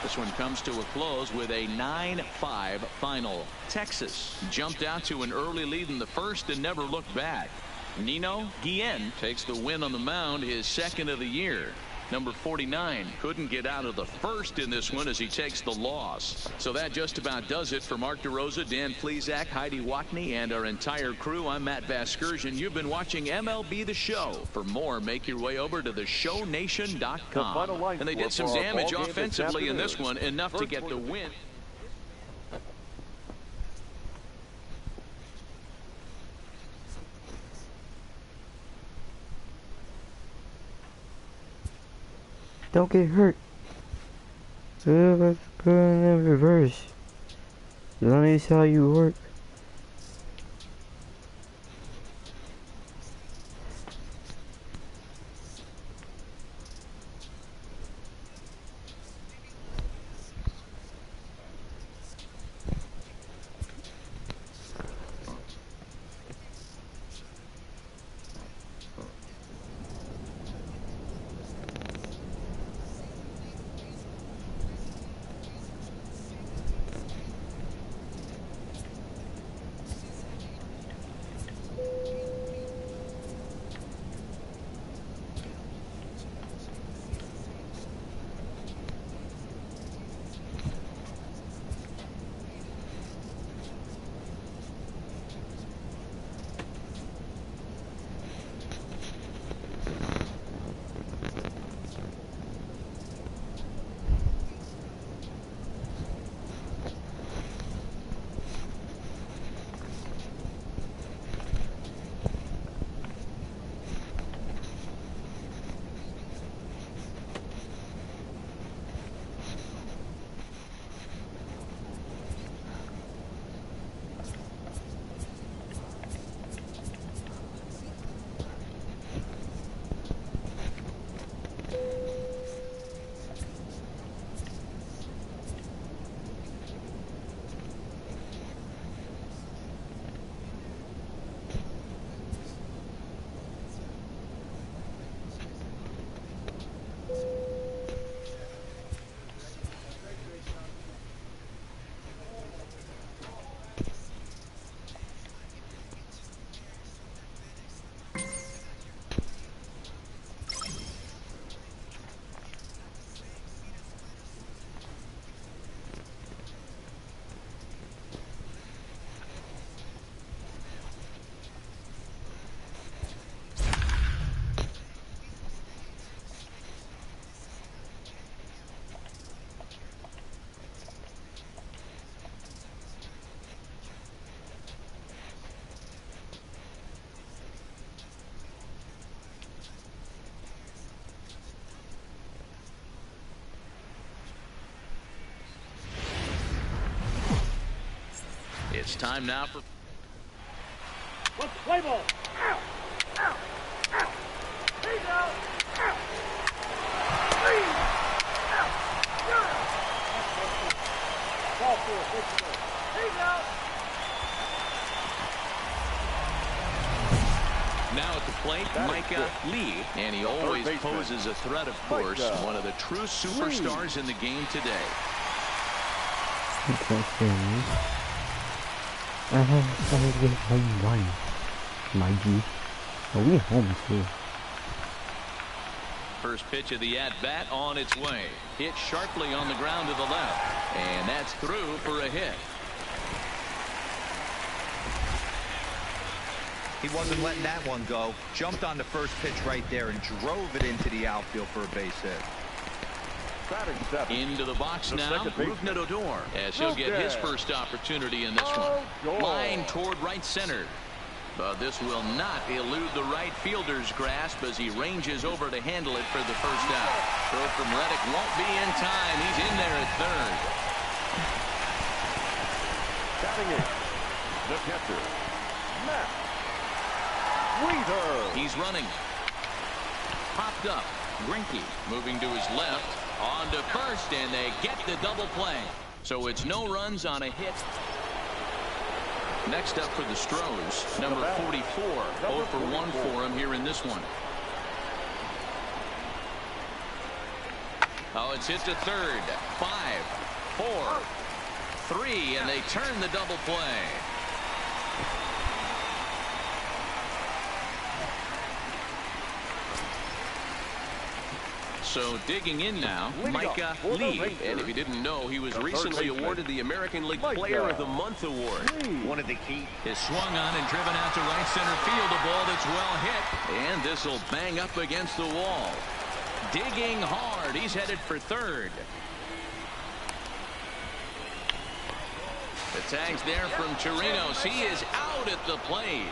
This one comes to a close with a 9-5 final. Texas jumped out to an early lead in the 1st and never looked back. Nino Guillen takes the win on the mound, his 2nd of the year. Number 49 couldn't get out of the 1st in this one as he takes the loss. So that just about does it for Mark DeRosa, Dan Plesac, Heidi Watney, and our entire crew. I'm Matt Vasgersian. You've been watching MLB The Show. For more, make your way over to theshownation.com. And they did some damage offensively in this one, enough to get the win. Don't get hurt. Let's go in reverse. Let me see how you work. It's time now for... What's the play ball? Ow! Ow! Ow! Please out! Ow! Please! Ow! Ball four, please out! Now at the plate, Micah Lee, and he always poses a threat, of course, one of the true superstars in the game today. Interesting. I have to get home run, my G. Are we home too? First pitch of the at-bat on its way. Hit sharply on the ground to the left, and that's through for a hit. He wasn't letting that one go. Jumped on the first pitch right there and drove it into the outfield for a base hit. Into the box now, Rougned Odor, as he'll get his first opportunity in this one. Line toward right center. But this will not elude the right fielder's grasp as he ranges over to handle it for the first out. Throw from Reddick won't be in time. He's in there at third. Batting in, the catcher, Matt Weaver. He's running. Popped up. Greinke moving to his left. On to first, and they get the double play. So it's no runs on a hit. Next up for the Stros, number 44. 0 for 1 for him here in this one. Oh, it's hit to third. 5, 4, 3, and they turn the double play. So digging in now, Micah Lee. And if you didn't know, he was recently awarded the American League Player of the Month award. One of the key is swung on and driven out to right center field. A ball that's well hit. And this will bang up against the wall. Digging hard. He's headed for third. The tag's there from Chirinos. He is out at the plate.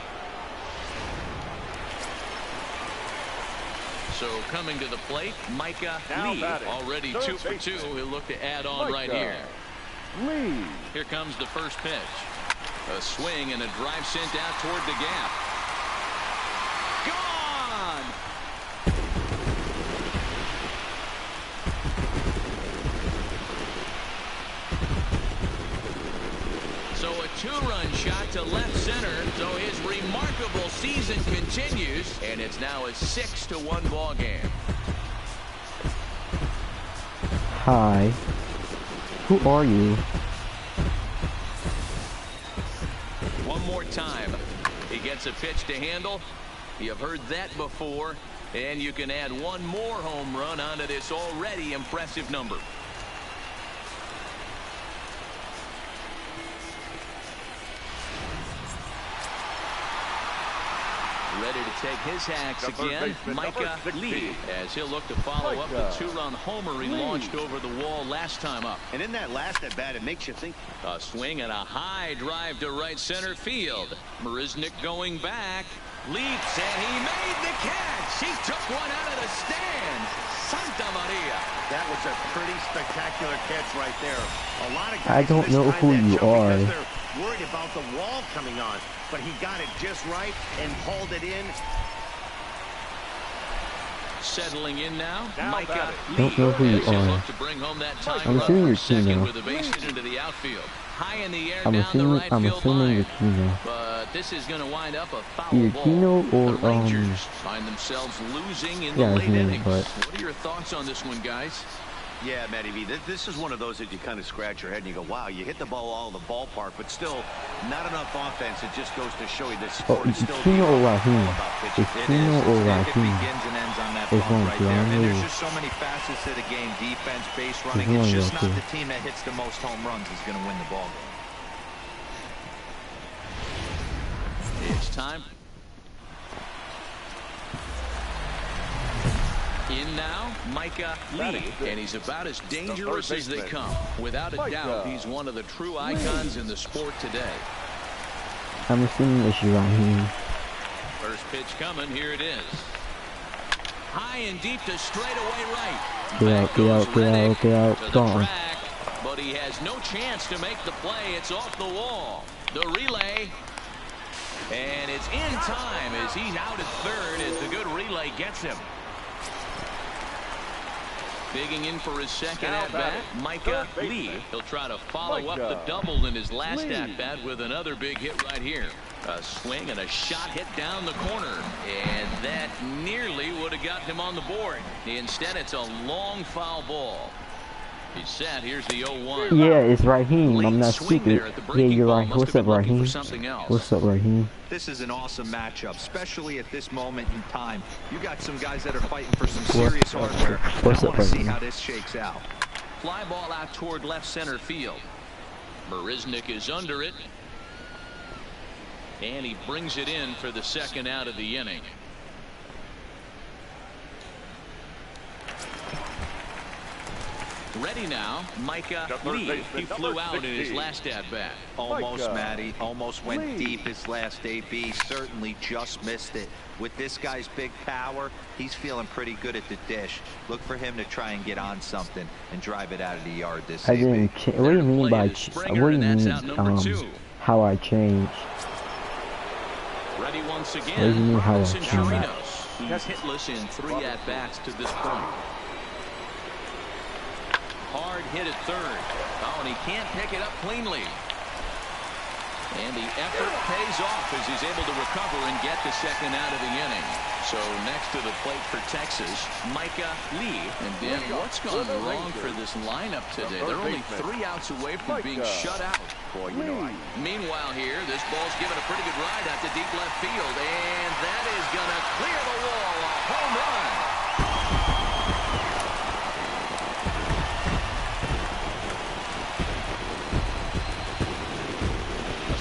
So coming to the plate, Micah Lee, already 2 for 2. He'll look to add on right here. Lee. Here comes the first pitch. A swing and a drive sent out toward the gap. Gone! So a 2-run shot to left center. So his remarkable season continues, and it's now a 6-1 ball game. Hi. Who are you? One more time. He gets a pitch to handle. You've heard that before, and you can add one more home run onto this already impressive number. Ready to take his hacks again, Micah Lee, as he'll look to follow up the 2-run homer he launched over the wall last time up. And in that last at bat, it makes you think. A swing and a high drive to right center field. Marisnick going back, leaps, and he made the catch. He took one out of the stands. Santa Maria. That was a pretty spectacular catch right there. A lot of guys I don't know who you are. They're worried about the wall coming on, but he got it just right and hauled it in. Settling in now, Micah Lee. Don't know who you are. Look to bring home that time I'm run assuming for you're second Kino. with a base hit into the outfield. High in the air I'm down the right field assuming you're line. Kino. But this is going to wind up a foul Either ball. Kino or The Rangers find themselves losing in the yeah, late his name, innings. but What are your thoughts on this one, guys? Yeah, Matty V, this is one of those that you kind of scratch your head and you go, wow, you hit the ball all the ballpark, but still not enough offense. It just goes to show you this sport is still Kino or all Raheem? about pitching. It's Kino or It Raheem? begins and ends on that It's bump one, right yeah, there. I And knew. there's just so many facets to the game. Defense, base running. It's It's just one, not yeah, the team that hits the most home runs is going to win the ball game. It's time. In now, Micah Lee, and he's about as dangerous as they come. Without a doubt, he's one of the true icons in the sport today. I'm assuming it's Raheem. First pitch coming, here it is. High and deep to straightaway right. Get out, get out, get out, get out. To the Gone. track. but he has no chance to make the play. It's off the wall. The relay. And it's in time as he's out at third as the good relay gets him. Digging in for his second at-bat, Micah Lee. He'll try to follow up the double in his last at-bat with another big hit right here. A swing and a shot hit down the corner. And that nearly would have gotten him on the board. Instead, it's a long foul ball. He's set. Here's the 0-1. Yeah, it's Raheem. I'm not stupid. Yeah, you're right. What's up, Raheem? What's up, Raheem? This is an awesome matchup, especially at this moment in time. You got some guys that are fighting for some serious hardware. What's I up, want to see Raheem? how this shakes out. Fly ball out toward left center field. Marisnick is under it. And he brings it in for the second out of the inning. Ready now, Micah Lee. He flew out in his last at-bat. Almost, Matty. Almost went deep his last AB. Certainly just missed it. With this guy's big power, he's feeling pretty good at the dish. Look for him to try and get on something and drive it out of the yard this I AB. didn't. What do you mean by? What do you mean? How I changed? Ready once again. What do you mean how I Robinson changed? Chirinos. He's hitless in 3 at-bats to this point. Hard hit at third. Oh, and he can't pick it up cleanly. And the effort pays off as he's able to recover and get the second out of the inning. So next to the plate for Texas, Micah Lee. And Dan, what's gone wrong for this lineup today? They're only 3 outs away from being shut out. Meanwhile here, this ball's given a pretty good ride out to deep left field. And that is going to clear the wall. A home run.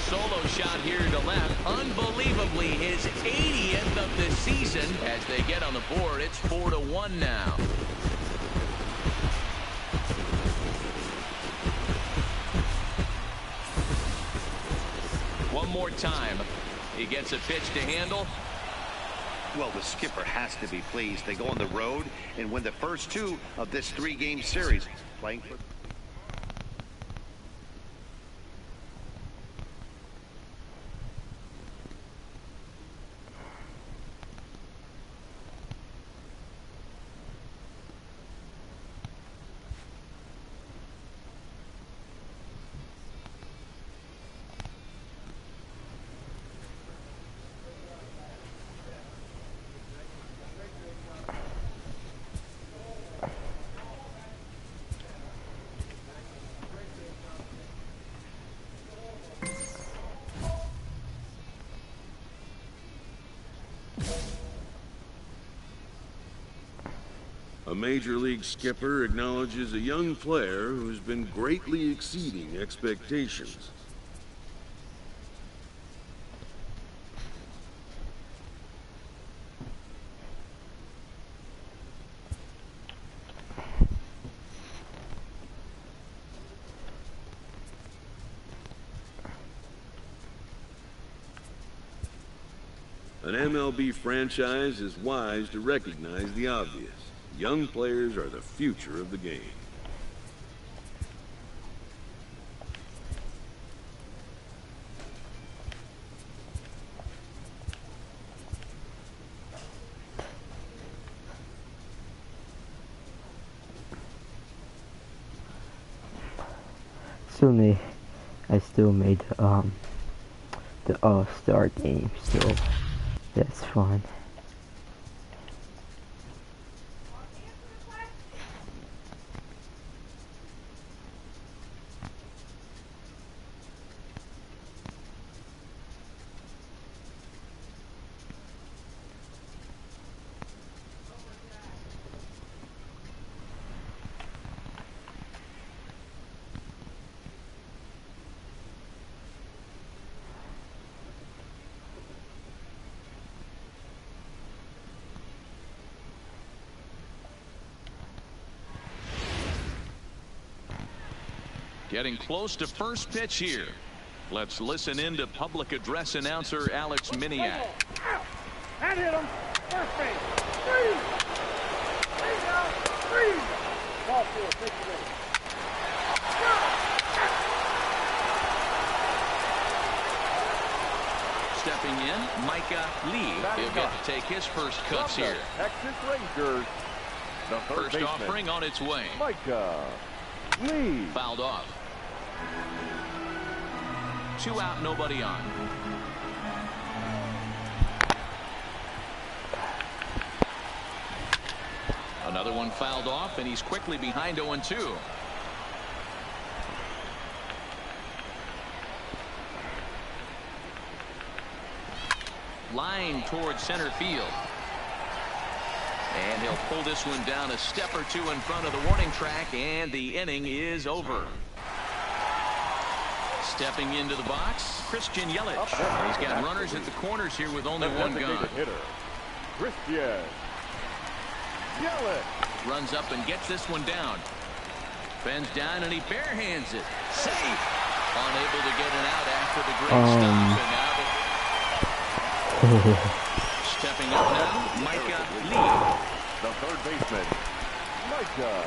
Solo shot here to left. Unbelievably, his 80th of the season. As they get on the board, it's 4-1 now. One more time. He gets a pitch to handle. Well, the skipper has to be pleased. They go on the road and win the first 2 of this 3-game series. Playing for A major league skipper acknowledges a young player who's been greatly exceeding expectations. An MLB franchise is wise to recognize the obvious. Young players are the future of the game. I still made the All-Star game, so that's fun. Getting close to first pitch here. Let's listen in to public address announcer Alex Miniak. And hit him. First base. 3. Base out. 3. Ball 4. 6 away. Stepping in, Micah Lee. He'll get to take his first cuts here. Texas Rangers, the First offering on its way. Micah Lee. Fouled off. 2 out, nobody on. Another one fouled off, and he's quickly behind 0-2. Line towards center field. And he'll pull this one down a step or 2 in front of the warning track, and the inning is over. Stepping into the box, Christian Yelich. He's got runners at the corners here with only one gun. Hitter, Christian Yelich. Runs up and gets this one down. Bends down and he barehands it. Safe. Unable to get it out after the great stop. And now stepping up now, Micah Lee. The third baseman, Micah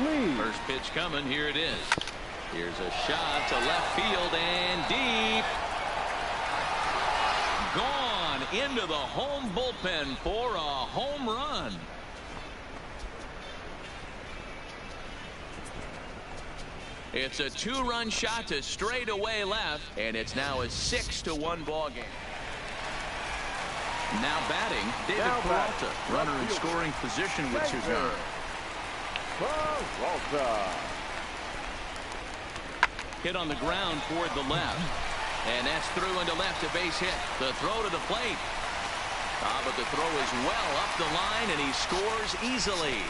Lee. First pitch coming. Here it is. Here's a shot to left field and deep. Gone into the home bullpen for a home run. It's a 2-run shot to straightaway left, and it's now a 6-1 ball game. Now batting, David Peralta, runner in scoring position with 2 guns. Peralta. Hit on the ground toward the left, and that's through into left, a base hit. The throw to the plate. But the throw is well up the line, and he scores easily.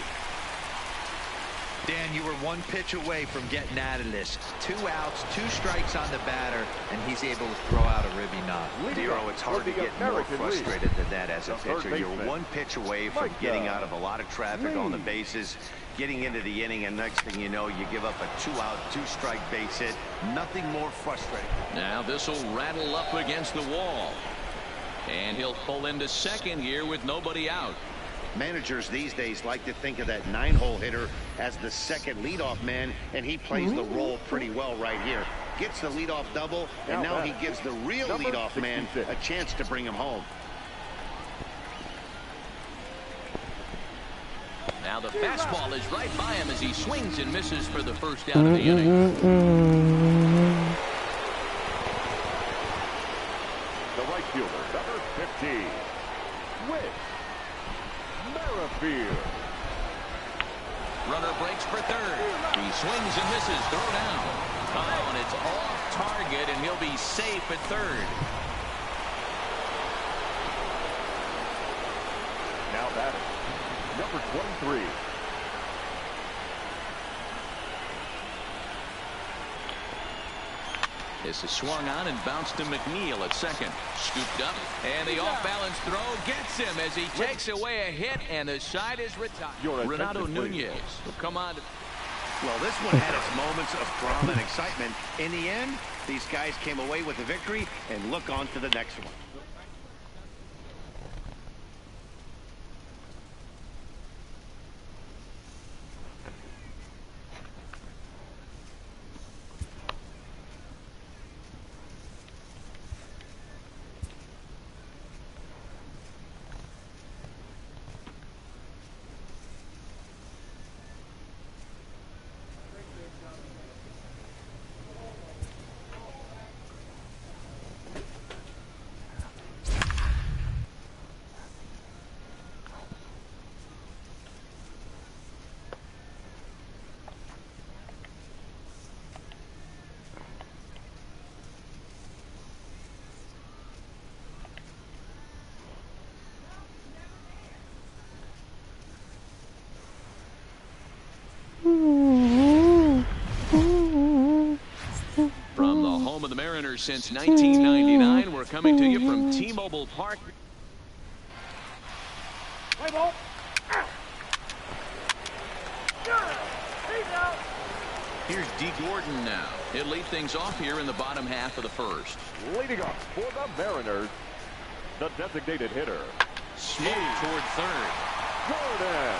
Dan, you were 1 pitch away from getting out of this. 2 outs, 2 strikes on the batter, and he's able to throw out a ribby knot. Zero, it's hard to get more frustrated than that as a pitcher. You're 1 pitch away from getting out of a lot of traffic on the bases, getting into the inning, and next thing you know, you give up a 2-out, 2-strike base hit. Nothing more frustrating. Now this will rattle up against the wall, and he'll pull into second here with nobody out. Managers these days like to think of that 9-hole hitter as the second leadoff man, and he plays the role pretty well right here. Gets the leadoff double, and now he gives the real leadoff man a chance to bring him home. Now the fastball is right by him as he swings and misses for the first out of the inning. The right fielder, number 15, Whit Merrifield. Runner breaks for third. He swings and misses. Throw down. And it's off target, and he'll be safe at third. Now batting, number 23. This is swung on and bounced to McNeil at second. Scooped up, and the off-balance throw gets him as he takes away a hit, and the side is retired. Renato Nunez will come on. Well, this one had its moments of drama and excitement. In the end, these guys came away with the victory, and look on to the next one. From the home of the Mariners since 1999, we're coming to you from T-Mobile Park. Play ball. Here's D. Gordon now. He'll lead things off here in the bottom half of the first. Leading off for the Mariners, the designated hitter, Smoke toward third. Gordon.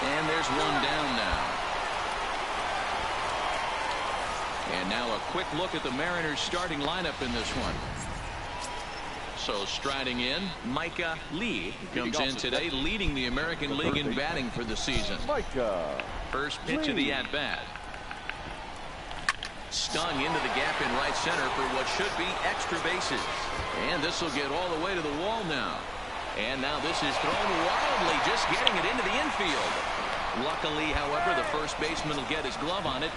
And there's one down now. And now a quick look at the Mariners starting lineup in this one. So striding in, Micah Lee comes in today leading the American League in batting for the season. Micah First pitch of the at-bat. Stung into the gap in right center for what should be extra bases. And this will get all the way to the wall now. And now this is thrown wildly, just getting it into the infield. Luckily, however, the first baseman will get his glove on it.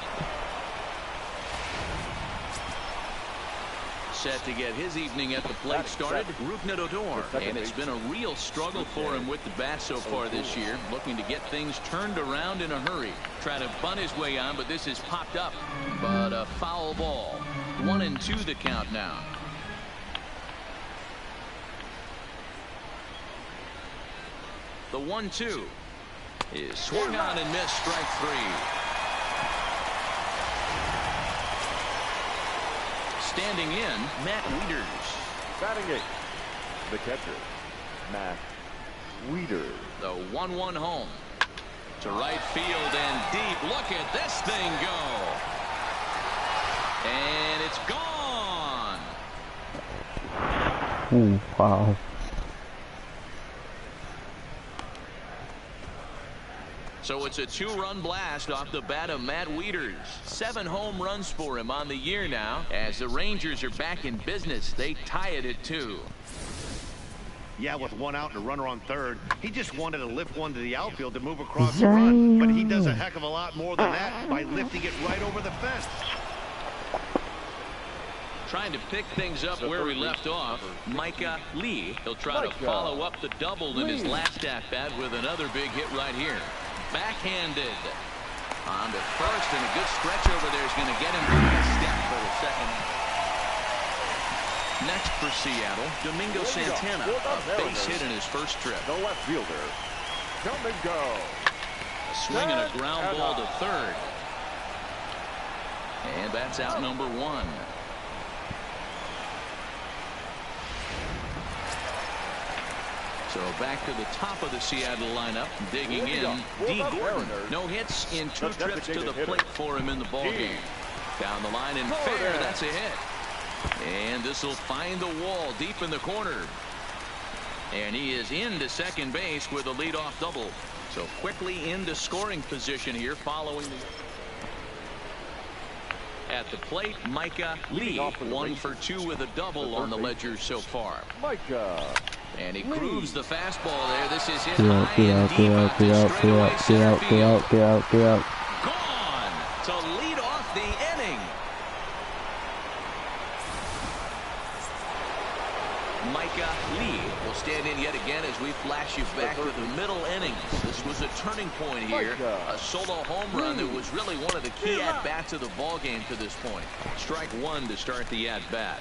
Set to get his evening at the plate started, Rougned Odor. And it's been a real struggle for him with the bat so far this year. Looking to get things turned around in a hurry. Trying to bunt his way on, but this has popped up. But a foul ball. 1-2 the count now. The 1-2 is swung on and missed, strike 3. Standing in, Matt Wieters. batting 8th, the catcher, Matt Wieters. The 1-1 home. To right field and deep. Look at this thing go. And it's gone. Ooh, wow. So it's a 2-run blast off the bat of Matt Wieters. 7 home runs for him on the year now. As the Rangers are back in business, they tie it at 2. Yeah, with 1 out and a runner on third, he just wanted to lift one to the outfield to move across the run. But he does a heck of a lot more than that by lifting it right over the fence. Trying to pick things up where we left off, Micah Lee. He'll try to follow up the double in his last at-bat with another big hit right here. Backhanded on to first, and a good stretch over there is going to get him by a step for the second. Next for Seattle, Domingo Santana, a base hit in his first trip. The left fielder, Domingo. A swing and a ground ball to third. And that's out number 1. So back to the top of the Seattle lineup, digging in, Dee Gordon. No hits in 2 trips to the plate for him in the ballgame. Down the line and fair, that's a hit. And this will find the wall deep in the corner. And he is into second base with a leadoff double. So quickly into scoring position here following the... At the plate, Micah Lee, 1 for 2 with a double on the ledger so far. Micah. And he grooves the fastball there. This is hit Get out, high get and out, deep get out, out get to out, get straightaway out, get center out, get field. out, get out, get out. Gone to lead off the inning. Micah Lee will stand in yet again as we flash you back to the middle innings. This was a turning point here. A solo home run that was really one of the key at-bats of the ballgame to this point. Strike 1 to start the at-bat.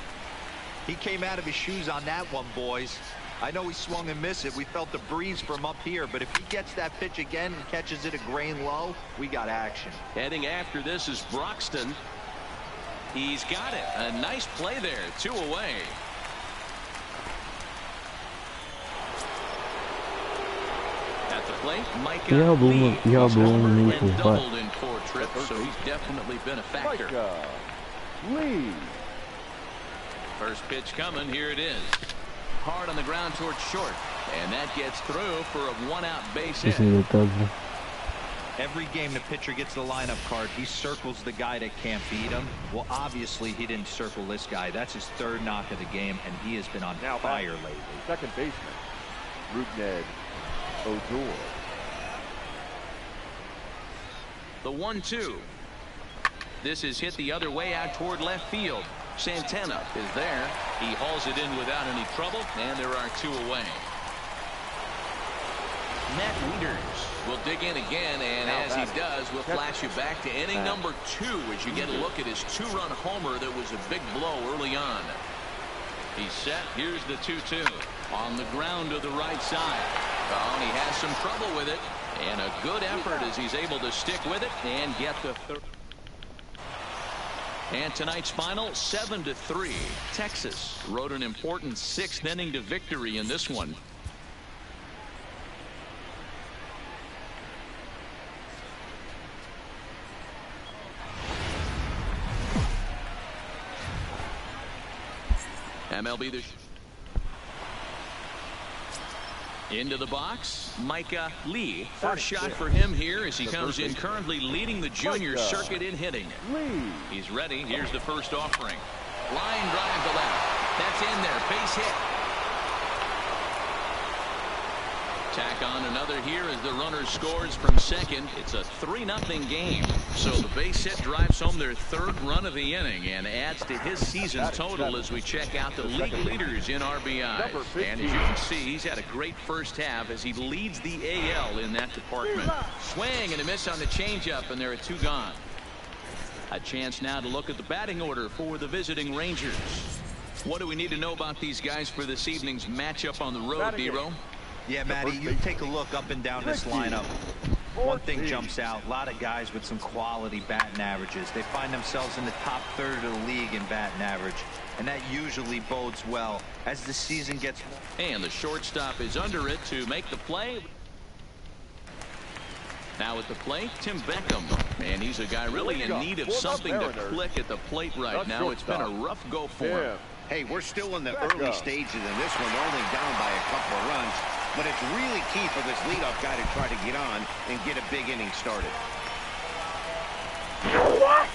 He came out of his shoes on that one, boys. I know he swung and missed it. We felt the breeze from up here, but if he gets that pitch again and catches it a grain low, we got action. Heading after this is Broxton. He's got it. A nice play there. 2 away. At the plate, Micah Lee. He's homered and doubled in 4 trips, so he's definitely been a factor. Micah Lee. First pitch coming. Here it is. Hard on the ground towards short. And that gets through for a 1-out base hit. Just need a double. Every game the pitcher gets the lineup card, he circles the guy that can't beat him. Well, obviously he didn't circle this guy. That's his 3rd knock of the game, and he has been on fire lately. Second baseman, Rougned Odor. The 1-2. This is hit the other way out toward left field. Santana is there. He hauls it in without any trouble, and there are 2 away. Matt Wieters will dig in again, and as he does, we'll flash you back to inning number 2 as you get a look at his 2-run homer that was a big blow early on. He's set. Here's the 2-2 on the ground to the right side. Oh, and he has some trouble with it, and a good effort as he's able to stick with it and get the third. And tonight's final, 7-3. Texas rode an important 6th inning to victory in this one. MLB Into the box, Micah Lee. First shot for him here as he comes in currently leading the junior circuit in hitting. He's ready. Here's the first offering. Line drive to left. That's in there. Base hit. Tack on another here as the runner scores from second. It's a 3-0 game. So the base hit drives home their third run of the inning and adds to his season total as we check out the league leaders in RBIs. And as you can see, he's had a great first half as he leads the AL in that department. Swing and a miss on the changeup, and there are 2 gone. A chance now to look at the batting order for the visiting Rangers. What do we need to know about these guys for this evening's matchup on the road, D-Row? Yeah, Matty, you take a look up and down this lineup. One thing jumps out. A lot of guys with some quality batting averages. They find themselves in the top third of the league in batting average. And that usually bodes well as the season gets. And the shortstop is under it to make the play. Now at the plate, Tim Beckham. And he's a guy really in need of something to click at the plate right now. It's been a rough go for him. Hey, we're still in the early stages in this one. They're only down by a couple of runs. But it's really key for this leadoff guy to try to get on and get a big inning started. What?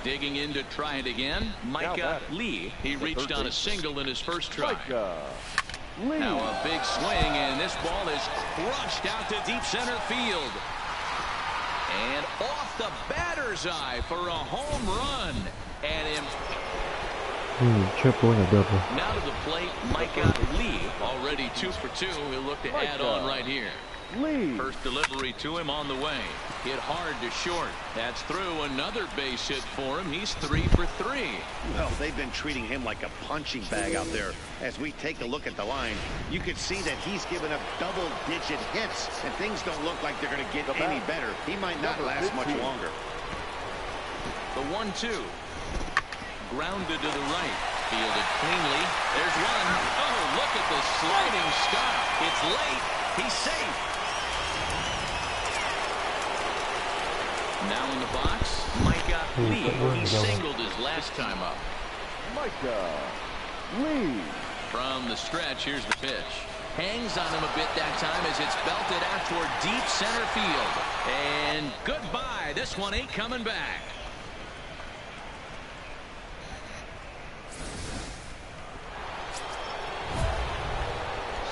Digging in to try it again, Micah Lee. He reached on a single in his first try. Now a big swing, and this ball is crushed out to deep center field. And off the batter's eye for a home run. And triple and a double. now to the plate, Micah Lee. Already 2 for 2. He'll look to add on right here. First delivery to him on the way. Hit hard to short. That's through. Another base hit for him. He's 3 for 3. Well, they've been treating him like a punching bag out there. As we take a look at the line, you can see that he's given up double-digit hits, and things don't look like they're going to get any better. He might not last much longer. The 1-2. Grounded to the right. Fielded cleanly. There's one. Oh, look at the sliding stop. It's late. He's safe. Now in the box, Micah Lee. He singled his last time up. Micah Lee. From the stretch, here's the pitch. Hangs on him a bit that time as it's belted out toward deep center field. And goodbye. This one ain't coming back.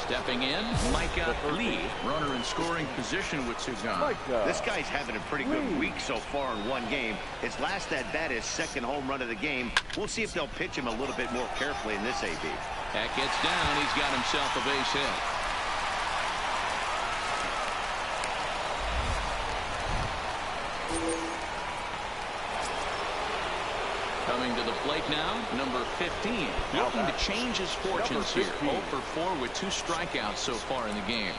Stepping in, Micah Lee, runner in scoring position with 2 gone. This guy's having a pretty good week so far in one game. His last at bat is second home run of the game. We'll see if they'll pitch him a little bit more carefully in this AB. That gets down. He's got himself a base hit. Coming to the plate now, number 15. Looking to change his fortunes here. 0 for 4 with 2 strikeouts so far in the game.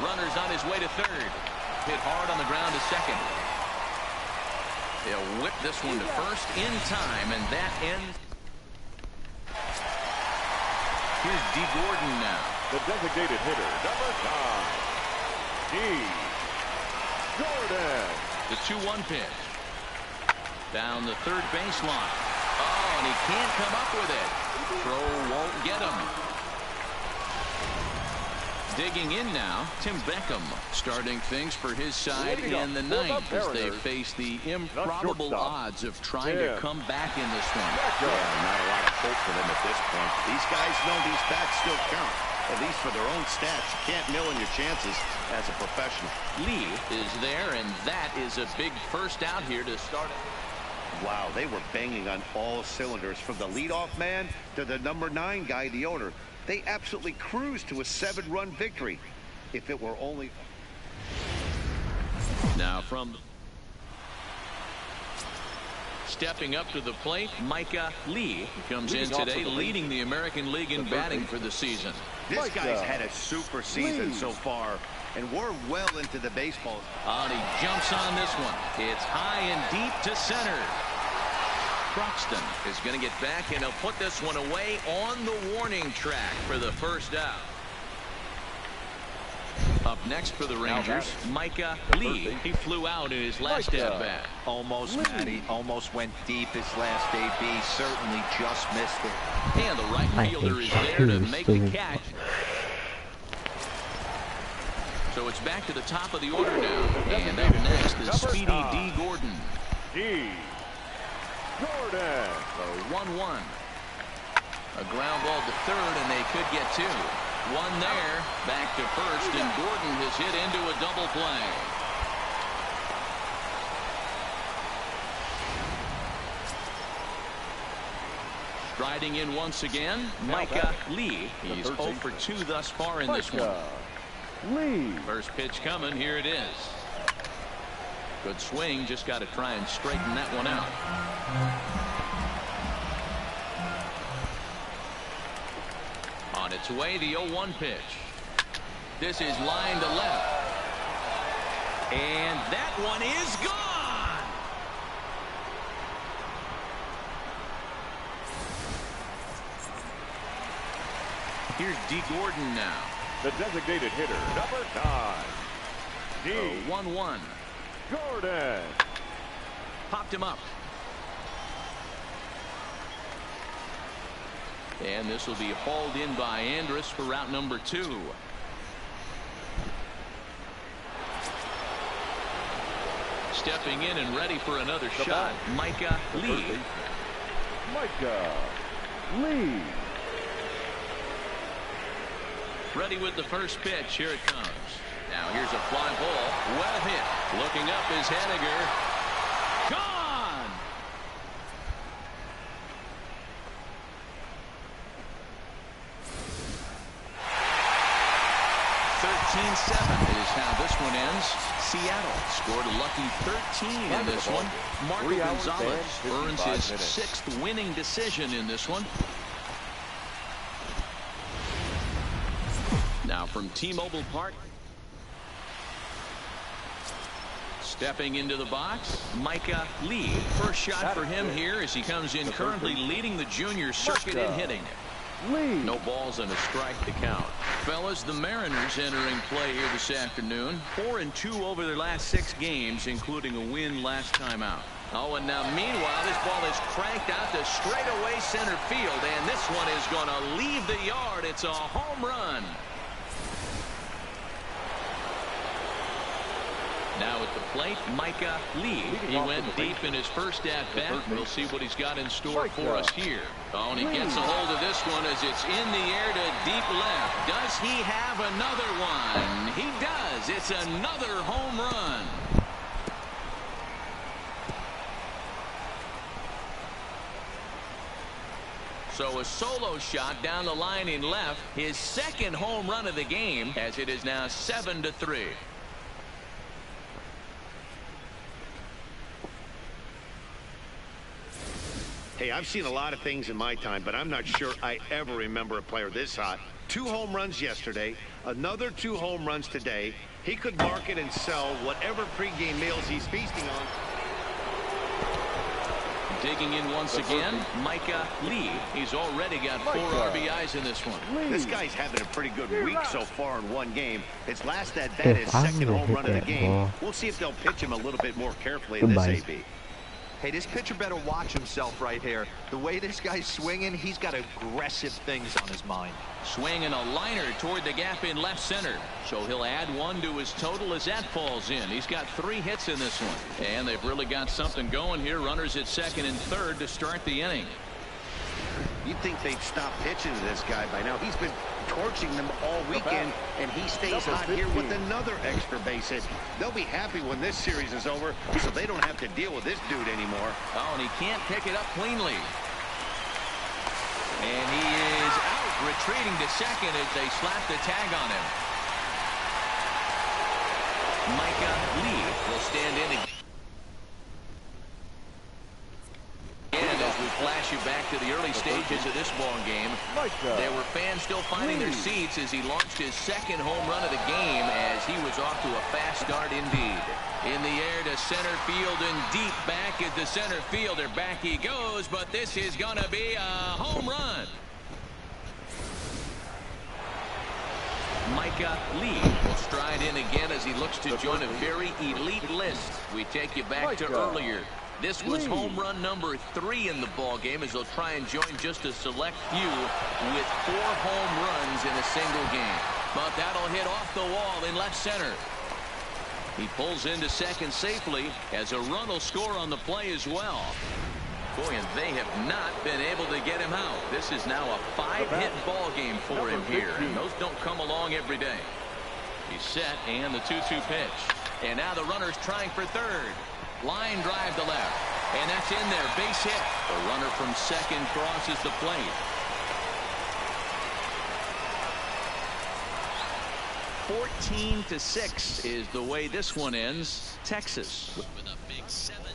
Runner's on his way to third. Hit hard on the ground to second. He'll whip this one to first in time, and that ends. Here's D. Gordon now. The designated hitter, number 9, D. Gordon. The 2-1 pitch. Down the third baseline. Oh, and he can't come up with it. Throw won't get him. Digging in now, Tim Beckham starting things for his side in the ninth as they face the improbable odds of trying to come back in this one. Yeah, not a lot of hope for them at this point. These guys know these bats still count. At least for their own stats. You can't mill in your chances as a professional. Lee is there, and that is a big first out here to start it. Wow, they were banging on all cylinders from the leadoff man to the number 9 guy, the owner. They absolutely cruised to a 7-run victory. If it were only... Now from stepping up to the plate, Micah Lee comes in today leading the American League in batting for the season. This guy's had a super season so far, and we're well into the baseball. And he jumps on this one. It's high and deep to center. Croxton is going to get back, and he'll put this one away on the warning track for the first out. Up next for the Rangers, Micah Lee. He flew out in his last at-bat. Almost, Matty. Almost went deep his last AB. Certainly just missed it. And the right fielder is there to make the catch. So it's back to the top of the order now. And up next is Speedy D. Gordon. D. Gordon. The 1-1. A ground ball to third, and they could get two. One there, back to first, and Gordon has hit into a double play. Striding in once again, Micah Lee. He's 0 for 2 thus far in this one. Lee. First pitch coming, here it is. Good swing, just got to try and straighten that one out. On its way, the 0-1 pitch. This is line to left. And that one is gone. Here's D. Gordon now. The designated hitter, number 9. D. 1-1. Gordon. Popped him up. And this will be hauled in by Andrus for route number 2. Stepping in and ready for another shot, Micah Lee. Micah Lee. Ready with the first pitch. Here it comes. Now here's a fly ball. Well hit. Looking up is Henniger. Gone! is how this one ends. Seattle scored a lucky 13 in this one. Marco Gonzalez earns his 6th winning decision in this one. Now from T-Mobile Park. Stepping into the box, Micah Lee. First shot for him here as he comes in currently leading the junior circuit in hitting. No balls and a strike to count. Fellas, the Mariners entering play here this afternoon. 4-2 over their last 6 games, including a win last time out. Oh, and now meanwhile, this ball is cranked out to straightaway center field, and this one is going to leave the yard. It's a home run. Now at the plate, Micah Lee. He went deep in his first at-bat. We'll see what he's got in store for us here. Oh, and he gets a hold of this one as it's in the air to deep left. Does he have another one? He does. It's another home run. So a solo shot down the line in left. His 2nd home run of the game as it is now 7-3. Hey, I've seen a lot of things in my time, but I'm not sure I ever remember a player this hot. 2 home runs yesterday, another 2 home runs today. He could market and sell whatever pregame meals he's feasting on. Digging in once again, Micah Lee. He's already got 4 RBIs in this one. This guy's having a pretty good week so far in one game. His last at-bat, his 2nd home run of the game. We'll see if they'll pitch him a little bit more carefully in this AB. Hey, this pitcher better watch himself right here. The way this guy's swinging, he's got aggressive things on his mind. Swinging a liner toward the gap in left center. So he'll add 1 to his total as that falls in. He's got 3 hits in this one. And they've really got something going here. Runners at 2nd and 3rd to start the inning. You'd think they'd stop pitching to this guy by now. He's been torching them all weekend, and he stays hot here with another extra base hit. They'll be happy when this series is over, so they don't have to deal with this dude anymore. Oh, and he can't pick it up cleanly. And he is out, retreating to 2nd as they slap the tag on him. Micah Lee will stand in again. As we flash you back to the early stages of this ball game, there were fans still finding their seats as he launched his 2nd home run of the game as he was off to a fast start indeed. In the air to center field and deep back at the center fielder. Back he goes, but this is going to be a home run. Micah Lee will stride looks to join a very elite list. We take you back to earlier. This was home run number 3 in the ball game, as they'll try and join just a select few with 4 home runs in a single game. But that'll hit off the wall in left center. He pulls into second safely, as a run will score on the play as well. Boy, and they have not been able to get him out. This is now a 5-hit ball game for him here, and those don't come along every day. He's set, and the 2-2 pitch. And now the runner's trying for third. Line drive to left, and that's in there. Base hit. The runner from second crosses the plate. 14-6 is the way this one ends. Texas with a big 7.